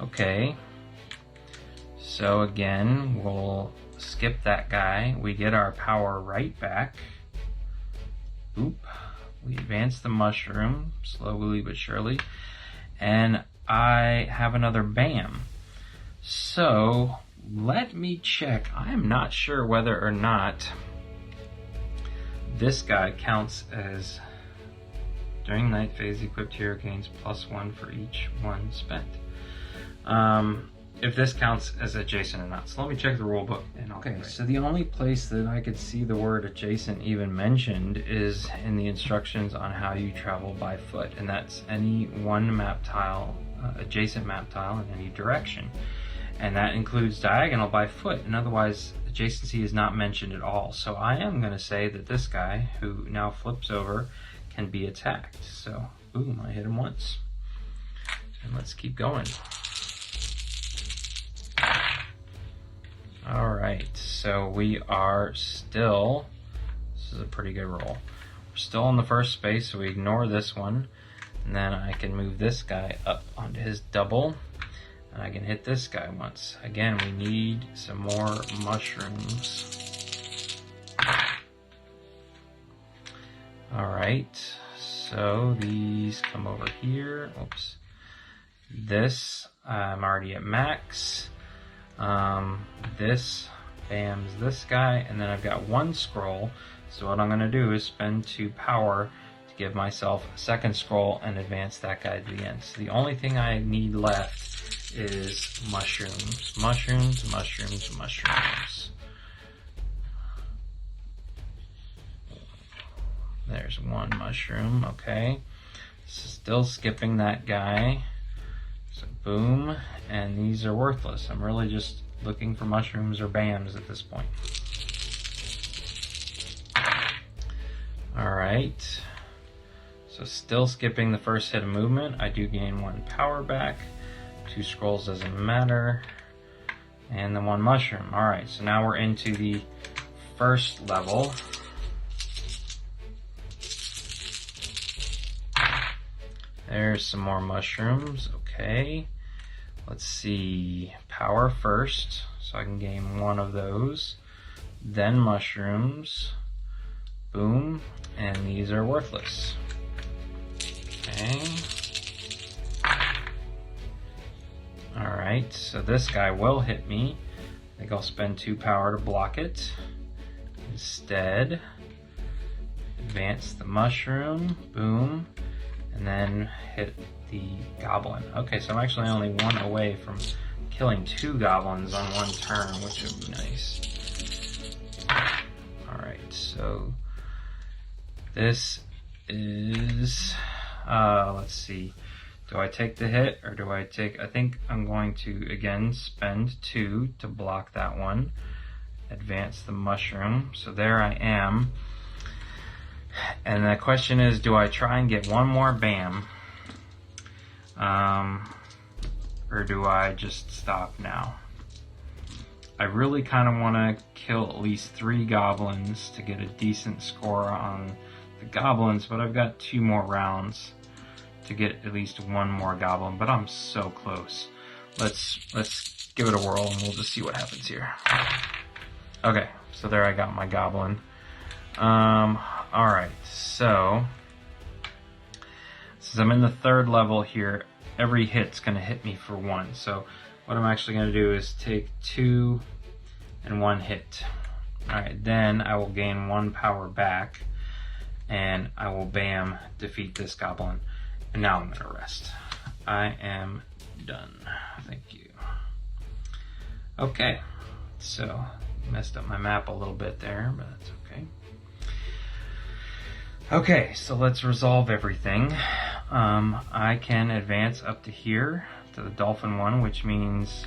Okay, so again, we'll skip that guy. We get our power right back. Oop, we advance the mushroom slowly but surely, and I have another bam. So let me check. I am not sure whether or not this guy counts as during night phase equipped hero gains +1 for each one spent. If this counts as adjacent or not. So let me check the rule book. And okay, so the only place that I could see the word adjacent even mentioned is in the instructions on how you travel by foot, and that's any one map tile, adjacent map tile in any direction. And that includes diagonal by foot, and otherwise adjacency is not mentioned at all. So I am going to say that this guy, who now flips over, can be attacked. So, boom, I hit him once. And let's keep going. Alright, so we are still, this is a pretty good roll. We're still in the first space, so we ignore this one. And then I can move this guy up onto his double. And I can hit this guy once. Again, we need some more mushrooms. Alright, so these come over here. Oops. This, I'm already at max. This bams this guy, and then I've got one scroll. So what I'm going to do is spend 2 power to give myself a second scroll and advance that guy to the end. So the only thing I need left is mushrooms. Mushrooms, mushrooms, mushrooms. There's one mushroom, okay. Still skipping that guy. So boom, and these are worthless. I'm really just looking for mushrooms or bams at this point. Alright, so still skipping the first hit of movement. I do gain 1 power back. 2 scrolls doesn't matter. And the 1 mushroom. Alright, so now we're into the first level. There's some more mushrooms. Okay, let's see. Power first, so I can gain 1 of those. Then mushrooms. Boom, and these are worthless. Okay. Alright, so this guy will hit me. I think I'll spend 2 power to block it. Instead, advance the mushroom. Boom. And then hit the goblin. Okay, so I'm actually only 1 away from killing 2 goblins on 1 turn, which would be nice. Alright, so this is, let's see. Do I take the hit or do I take, I think I'm going to again spend 2 to block that one. Advance the mushroom. So there I am. And the question is, do I try and get 1 more bam? Or do I just stop now? I really kind of want to kill at least 3 goblins to get a decent score on the goblins, but I've got 2 more rounds to get at least 1 more goblin, but I'm so close. Let's give it a whirl and we'll just see what happens here. Okay, so there I got my goblin. Alright, so since I'm in the 3rd level here, every hit's going to hit me for 1. So what I'm actually going to do is take 2 and 1 hit. Alright, then I will gain 1 power back and I will bam defeat this goblin. And now I'm going to rest. I am done. Thank you. Okay, so messed up my map a little bit there, but that's okay. Okay, so let's resolve everything. I can advance up to here, to the dolphin one, which means,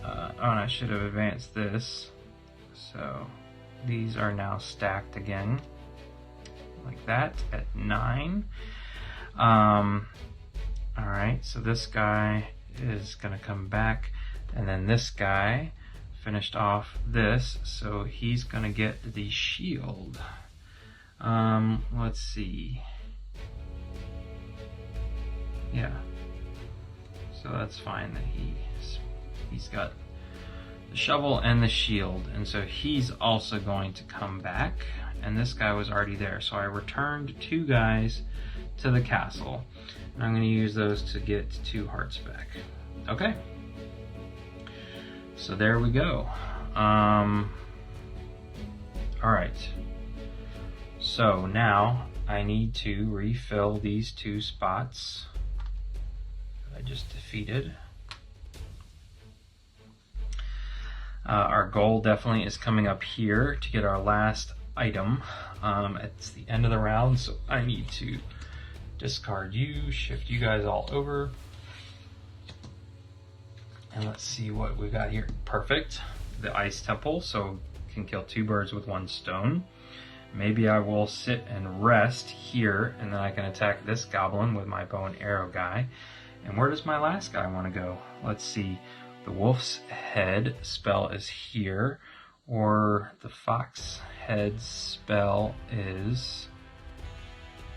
oh, and I should have advanced this. So these are now stacked again, like that, at 9. Alright, so this guy is gonna come back, and then this guy finished off this, so he's gonna get the shield. Let's see. Yeah. So that's fine that he's got the shovel and the shield, and so he's also going to come back, and this guy was already there, so I returned 2 guys to the castle, and I'm going to use those to get 2 hearts back. Okay. So there we go. Alright. So now I need to refill these 2 spots that I just defeated. Our goal definitely is coming up here to get our last item. It's the end of the round, so I need to discard you, shift you guys all over. And let's see what we got here. Perfect. The ice temple, so can kill 2 birds with 1 stone. Maybe I will sit and rest here, and then I can attack this goblin with my bow and arrow guy. And where does my last guy want to go? Let's see. The wolf's head spell is here, or the fox head spell is...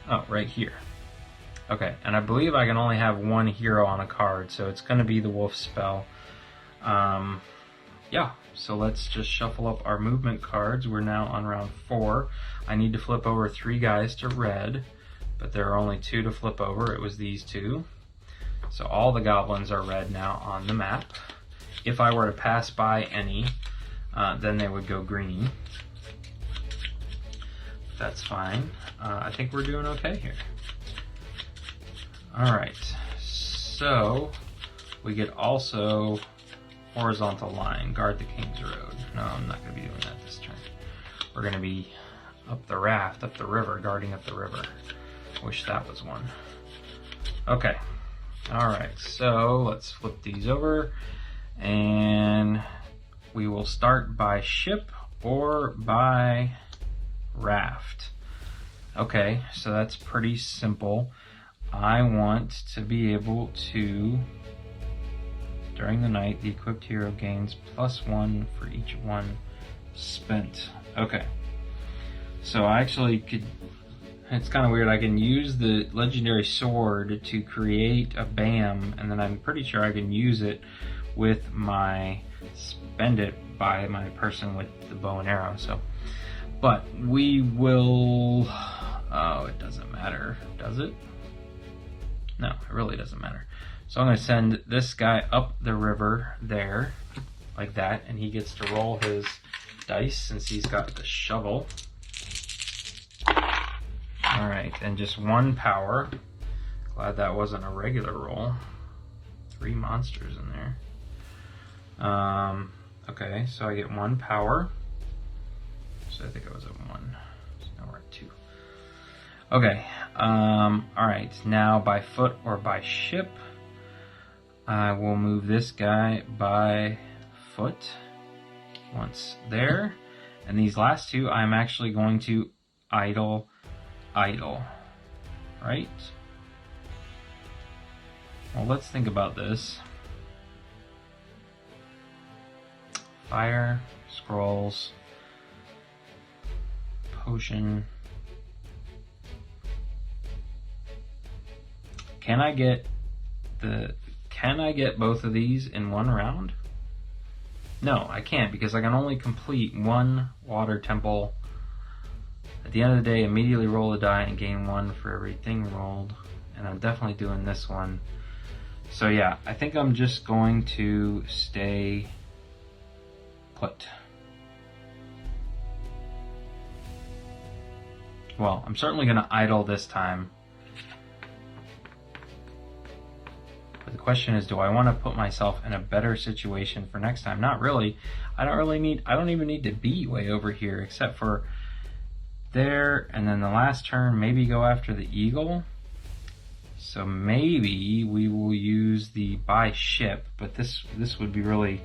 oh, right here. Okay, and I believe I can only have one hero on a card, so it's going to be the wolf spell. Yeah, so let's just shuffle up our movement cards. We're now on round 4. I need to flip over 3 guys to red, but there are only 2 to flip over. It was these 2. So all the goblins are red now on the map. If I were to pass by any, then they would go green. That's fine. I think we're doing okay here. Alright, so we could also horizontal line, guard the King's Road. No, I'm not going to be doing that this turn. We're going to be up the raft, up the river, guarding up the river. Wish that was one. Okay, alright, so let's flip these over, and we will start by ship or by raft. Okay, so that's pretty simple. I want to be able to, during the night, the equipped hero gains +1 for each one spent. Okay, so I actually could, it's kind of weird, I can use the legendary sword to create a BAM, and then I'm pretty sure I can use it with my spend it by my person with the bow and arrow. So, but we will, oh, it doesn't matter, does it? No, it really doesn't matter. So I'm going to send this guy up the river there, like that, and he gets to roll his dice since he's got the shovel. Alright, and just 1 power. Glad that wasn't a regular roll. 3 monsters in there. Okay, so I get 1 power. So I think I was at 1. So now we're at 2. Okay, alright, now by foot or by ship, I will move this guy by foot once there, and these last 2 I'm actually going to idle, right? Well, let's think about this. Fire, scrolls, potion. Can I get both of these in 1 round? No, I can't, because I can only complete 1 water temple. At the end of the day, immediately roll a die and gain 1 for everything rolled. And I'm definitely doing this one. So yeah, I think I'm just going to stay put. Well, I'm certainly going to idle this time. But the question is, do I want to put myself in a better situation for next time? Not really. I don't even need to be way over here, except for there, and then the last turn, maybe go after the eagle. So maybe we will use the buy ship, but this would be really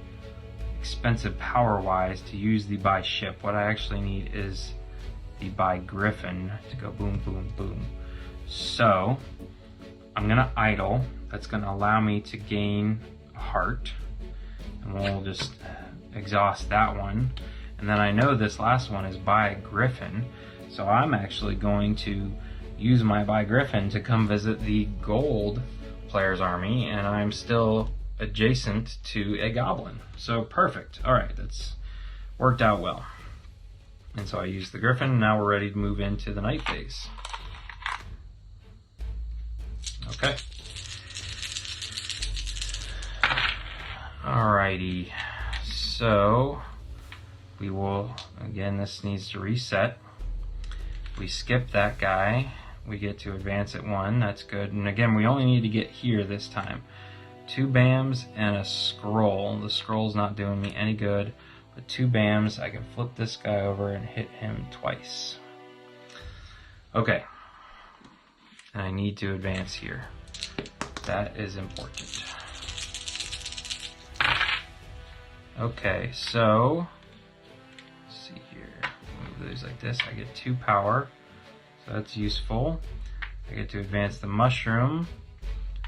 expensive power-wise to use the buy ship. What I actually need is the buy griffin to go boom, boom, boom. So I'm gonna idle. That's gonna allow me to gain a heart, and we'll just exhaust that one. And then I know this last one is buy griffin, so I'm actually going to use my buy griffin to come visit the gold player's army, and I'm still adjacent to a goblin. So perfect. Alright, that's worked out well. And so I used the griffin, and now we're ready to move into the night phase. Okay. Alrighty. So we will, again, this needs to reset. We skip that guy. We get to advance at 1. That's good. And again, we only need to get here this time. 2 BAMs and a scroll. The scroll's not doing me any good, but 2 BAMs. I can flip this guy over and hit him twice. Okay. And I need to advance here. That is important. Okay, so let's see here. Move these like this, I get 2 power. So that's useful. I get to advance the mushroom.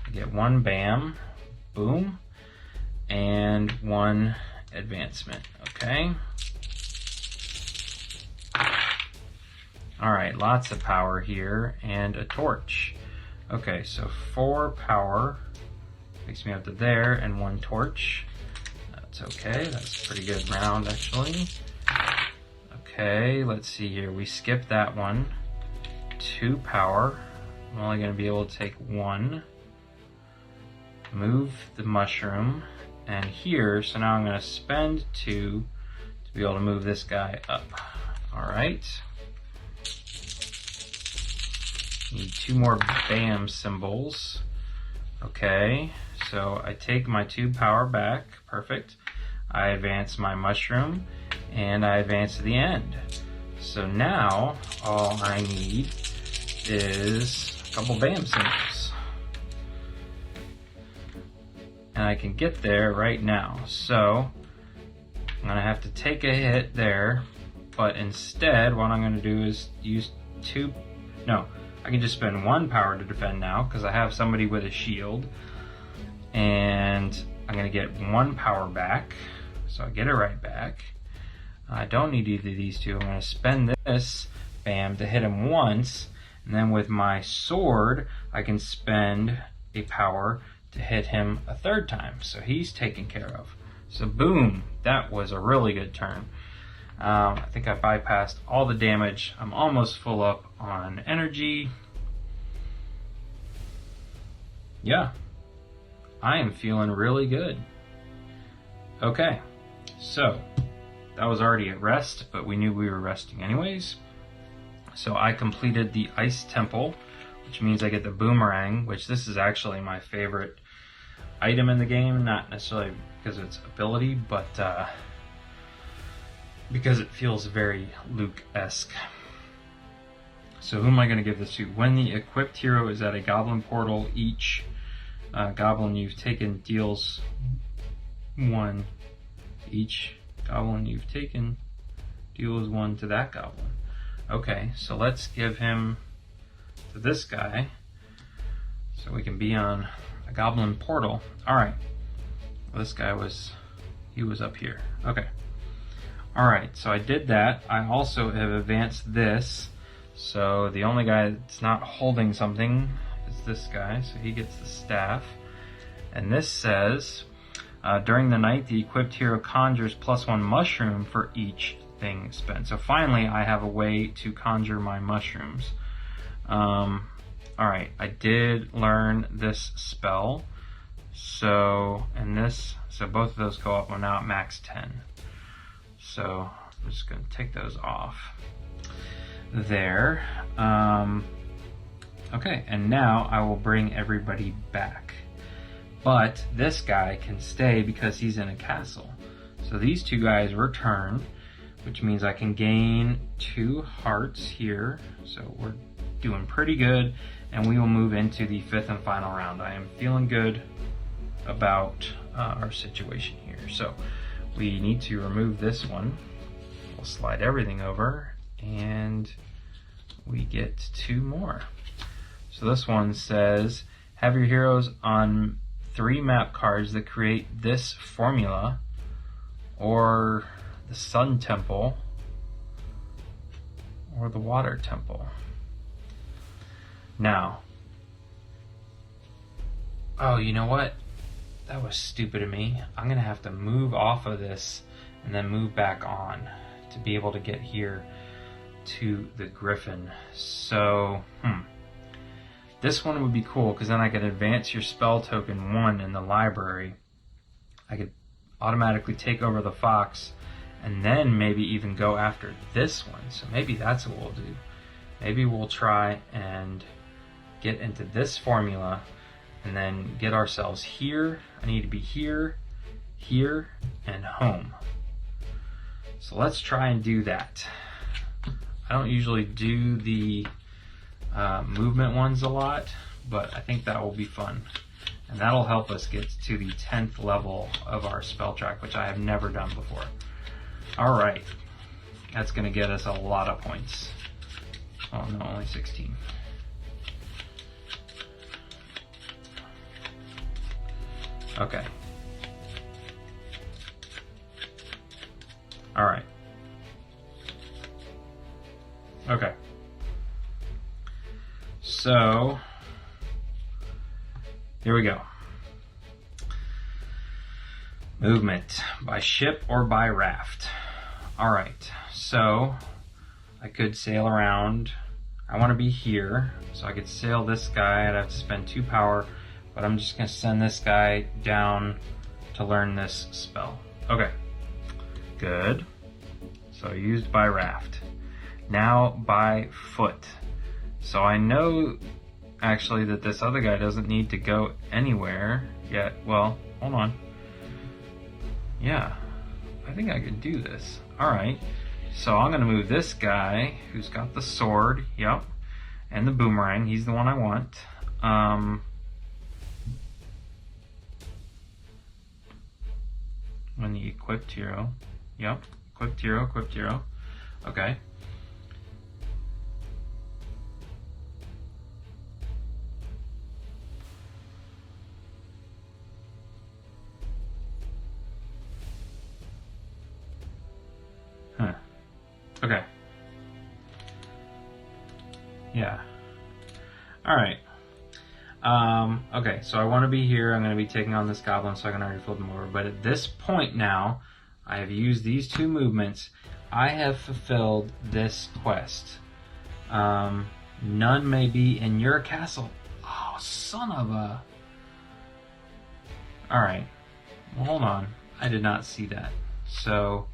I get 1 bam, boom, and 1 advancement, okay? All right, lots of power here, and a torch. Okay, so 4 power takes me up to there, and 1 torch. That's okay, that's a pretty good round, actually. Okay, let's see here. We skipped that one. 2 power. I'm only going to be able to take 1. Move the mushroom. And here, so now I'm going to spend 2 to be able to move this guy up. Alright. Need 2 more bam symbols. Okay, so I take my 2 power back. Perfect. I advance my mushroom, and I advance to the end. So now, all I need is a couple bam symbols. And I can get there right now. So, I'm gonna have to take a hit there, but instead, what I'm gonna do is use 2, no, I can just spend 1 power to defend now, because I have somebody with a shield. And I'm gonna get 1 power back, so I get it right back. I don't need either of these 2. I'm gonna spend this, bam, to hit him once, and then with my sword, I can spend a power to hit him a 3rd time, so he's taken care of. So boom, that was a really good turn. I think I bypassed all the damage. I'm almost full up on energy. Yeah, I am feeling really good. Okay, so that was already at rest, but we knew we were resting anyways. So I completed the Ice Temple, which means I get the boomerang, which this is actually my favorite item in the game, not necessarily because of its ability, but because it feels very Luke-esque. So who am I going to give this to? When the equipped hero is at a goblin portal, each goblin you've taken deals 1. Each goblin you've taken deals 1 to that goblin. Okay, so let's give him to this guy so we can be on a goblin portal. Alright, well, this guy was up here. Okay. Alright, so I did that. I also have advanced this. So the only guy that's not holding something is this guy, so he gets the staff. And this says, during the night, the equipped hero conjures +1 mushroom for each thing spent. So finally, I have a way to conjure my mushrooms. Alright, I did learn this spell. So, so both of those go up. I'm now at max 10. So I'm just going to take those off there. Okay, and now I will bring everybody back. But this guy can stay because he's in a castle. So these 2 guys return, which means I can gain 2 hearts here. So we're doing pretty good, and we will move into the 5th and final round. I am feeling good about our situation here. So we need to remove this one. We'll slide everything over, and we get 2 more. So this one says, have your heroes on 3 map cards that create this formula, or the Sun Temple, or the Water Temple. Now, oh, you know what? That was stupid of me. I'm gonna have to move off of this and then move back on to be able to get here to the Griffin. So, this one would be cool, because then I could advance your spell token 1 in the library. I could automatically take over the fox, and then maybe even go after this one. So maybe that's what we'll do. Maybe we'll try and get into this formula, and then get ourselves here. I need to be here, here, and home. So let's try and do that. I don't usually do the movement ones a lot, but I think that will be fun. And that'll help us get to the 10th level of our spell track, which I have never done before. Alright, That's going to get us a lot of points. Oh no, only 16. Okay. All right. Okay. So, here we go. Movement by ship or by raft. All right. So, I could sail around. I want to be here, so I could sail this guy. I'd have to spend 2 power, but I'm just going to send this guy down to learn this spell. Okay. Good. So used by raft. Now by foot. So I know actually that this other guy doesn't need to go anywhere yet. Well, hold on. Yeah, I think I could do this. Alright, so I'm going to move this guy who's got the sword, yep, and the boomerang. He's the one I want. And the equipped hero. Yep, equipped hero, equipped hero. Okay. Huh. Okay. Yeah. Alright. Okay, so I want to be here. I'm going to be taking on this goblin, so I can already flip him over. But at this point now, I have used these 2 movements. I have fulfilled this quest. None may be in your castle. Oh, son of a... Alright. Well, hold on. I did not see that. So,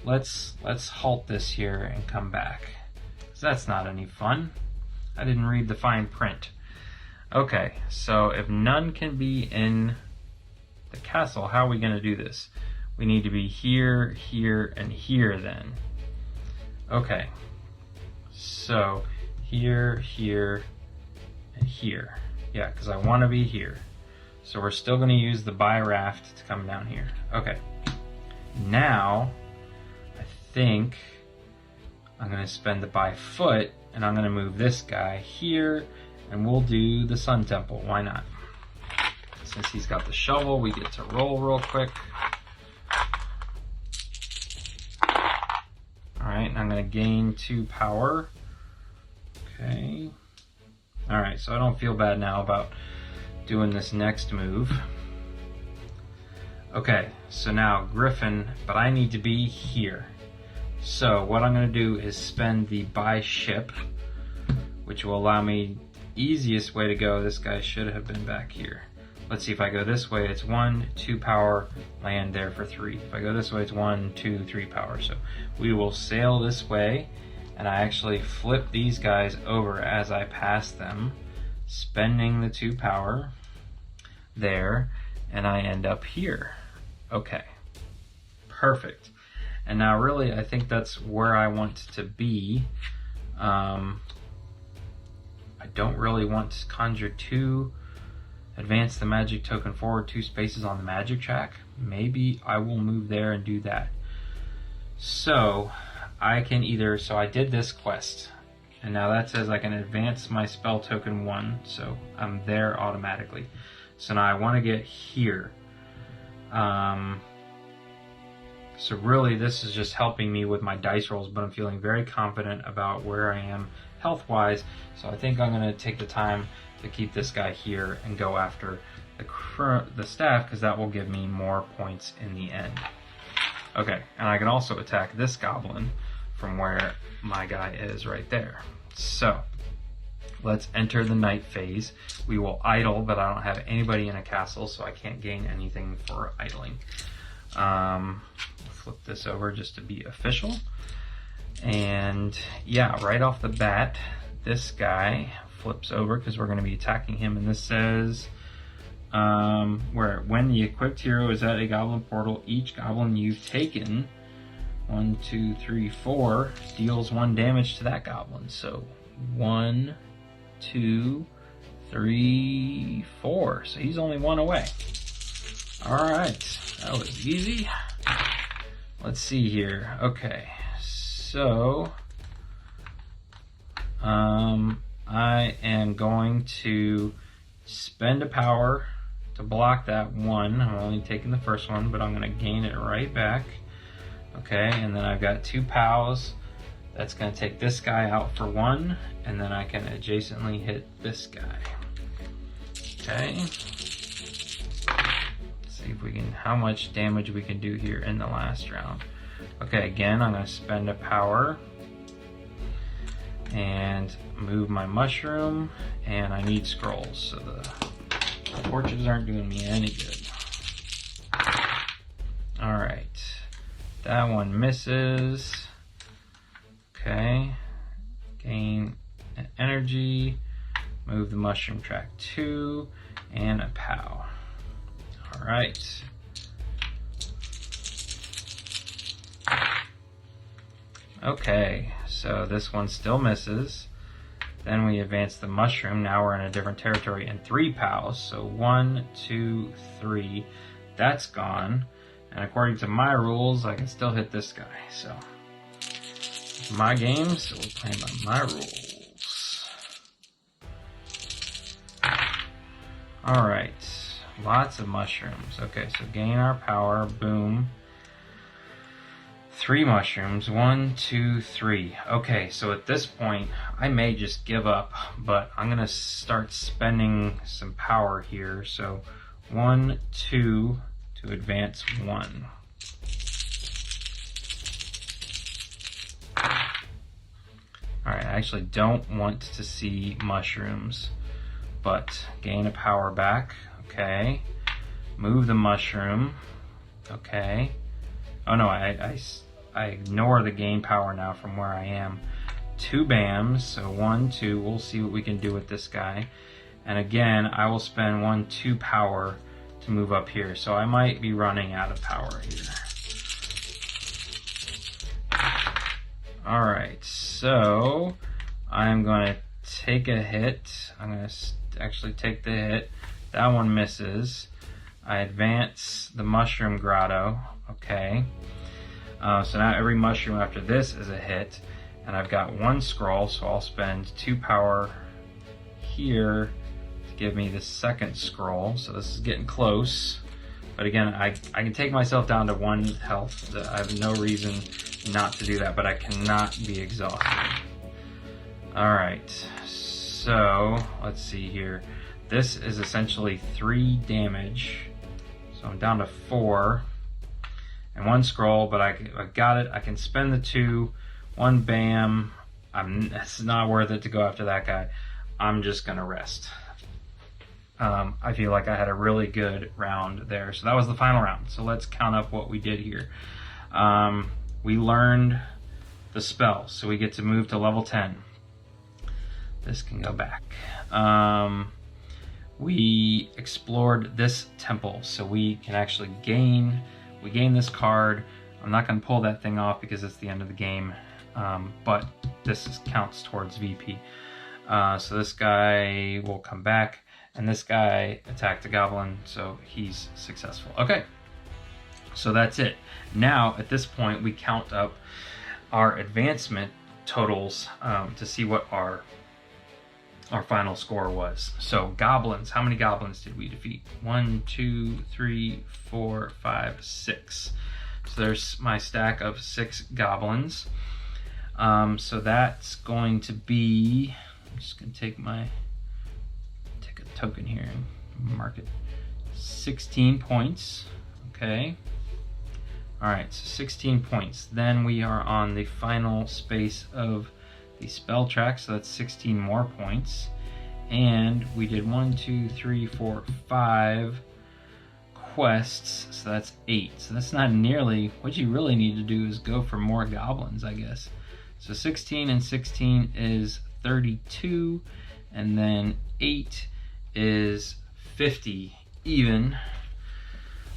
let's halt this here and come back. 'Cause that's not any fun. I didn't read the fine print. Okay, so if none can be in the castle, how are we going to do this? We need to be here, here, and here then. Okay, so here, here, and here. Yeah, because I want to be here. So we're still going to use the by raft to come down here. Okay, now I think I'm going to spend the by foot, and I'm going to move this guy here. And we'll do the Sun Temple. Why not? Since he's got the shovel, we get to roll real quick. Alright, and I'm going to gain 2 power. Okay. Alright, so I don't feel bad now about doing this next move. Okay, so now Griffin, but I need to be here. So what I'm going to do is spend the by ship, which will allow me... Easiest way to go, this guy should have been back here. Let's see, if I go this way, it's 1, 2 power, land there for 3. If I go this way, it's 1, 2, 3 power. So we will sail this way, and I actually flip these guys over as I pass them, spending the 2 power there, and I end up here. Okay, perfect. And now really, I think that's where I want to be. I don't really want to conjure 2, advance the magic token forward 2 spaces on the magic track. Maybe I will move there and do that. So I can either, so I did this quest, and now that says I can advance my spell token 1, so I'm there automatically. So now I want to get here. So really this is just helping me with my dice rolls, but I'm feeling very confident about where I am health-wise, so I think I'm going to take the time to keep this guy here and go after the staff, because that will give me more points in the end. Okay, and I can also attack this goblin from where my guy is right there. So, let's enter the night phase. We will idle, but I don't have anybody in a castle, so I can't gain anything for idling. Flip this over just to be official. And yeah, right off the bat, this guy flips over because we're going to be attacking him. And this says, when the equipped hero is at a goblin portal, each goblin you've taken, 1, 2, 3, 4, deals 1 damage to that goblin. So 1, 2, 3, 4. So he's only 1 away. All right, that was easy. Let's see here. Okay. so I am going to spend a power to block that one. I'm only taking the first one, but I'm going to gain it right back. Okay, and then I've got 2 POWs. That's going to take this guy out for 1, and then I can adjacently hit this guy. Okay. Let's see if we can, how much damage we can do here in the last round. Okay, again, I'm going to spend a power and move my mushroom, and I need scrolls, so the torches aren't doing me any good. Alright, that one misses. Okay, gain energy, move the mushroom track 2, and a POW. Alright. Okay, so this one still misses. Then we advance the mushroom. Now we're in a different territory and 3 POWs. So 1, 2, 3. That's gone. And according to my rules, I can still hit this guy. So my game, so we're playing by my rules. Alright, lots of mushrooms. Okay, so gain our power, boom. 3 mushrooms, 1, 2, 3. Okay, so at this point, I may just give up, but I'm gonna start spending some power here. So 1, 2 to advance 1. Alright, I actually don't want to see mushrooms, but gain a power back. Okay, move the mushroom. Okay. Oh no, I ignore the gain power now from where I am. 2 BAMs, so 1, 2, we'll see what we can do with this guy. And again, I will spend 1, 2 power to move up here. So I might be running out of power here. Alright, so I'm going to take a hit. I'm going to actually take the hit. That one misses. I advance the mushroom grotto. Okay. So now every mushroom after this is a hit, and I've got 1 scroll, so I'll spend 2 power here to give me the second scroll. So this is getting close, but again, I can take myself down to 1 health. I have no reason not to do that, but I cannot be exhausted. Alright, so let's see here. This is essentially 3 damage, so I'm down to 4. And 1 scroll, but I got it. I can spend the 2, 1 BAM. It's not worth it to go after that guy. I'm just gonna rest. I feel like I had a really good round there. So that was the final round. So let's count up what we did here. We learned the spell, so we get to move to level 10. This can go back. We explored this temple, so we can actually gain. We gain this card. I'm not going to pull that thing off because it's the end of the game, but this counts towards VP. So this guy will come back, and this guy attacked a goblin, so he's successful. Okay, so that's it. Now, at this point, we count up our advancement totals to see what our final score was. So goblins, how many goblins did we defeat? 1, 2, 3, 4, 5, 6. So there's my stack of 6 goblins. So that's going to be, I'm just gonna take a token here and mark it. 16 points, okay. All right, so 16 points. Then we are on the final space of the spell track, so that's 16 more points. And we did 1, 2, 3, 4, 5 quests, so that's 8. So that's not nearly, what you really need to do is go for more goblins, I guess. So 16 and 16 is 32, and then 8 is 50 even.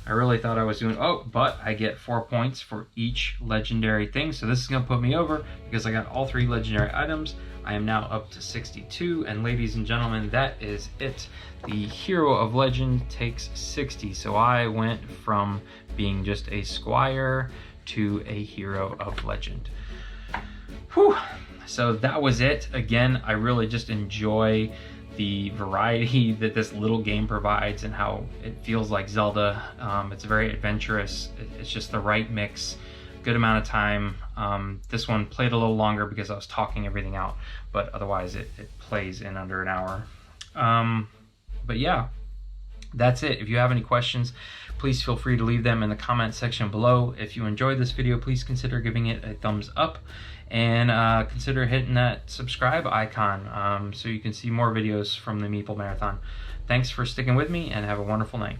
I really thought I was doing, but I get 4 points for each legendary thing. So this is gonna put me over because I got all 3 legendary items. I am now up to 62, and ladies and gentlemen, that is it. The Hero of Legend takes 60. So I went from being just a squire to a Hero of Legend. Whew. So that was it. Again, I really just enjoy the variety that this little game provides and how it feels like Zelda. It's very adventurous. It's just the right mix, good amount of time. This one played a little longer because I was talking everything out, but otherwise it plays in under an hour. But yeah, that's it. If you have any questions, please feel free to leave them in the comment section below. If you enjoyed this video, please consider giving it a thumbs up and consider hitting that subscribe icon so you can see more videos from the Meeple Marathon. Thanks for sticking with me and have a wonderful night.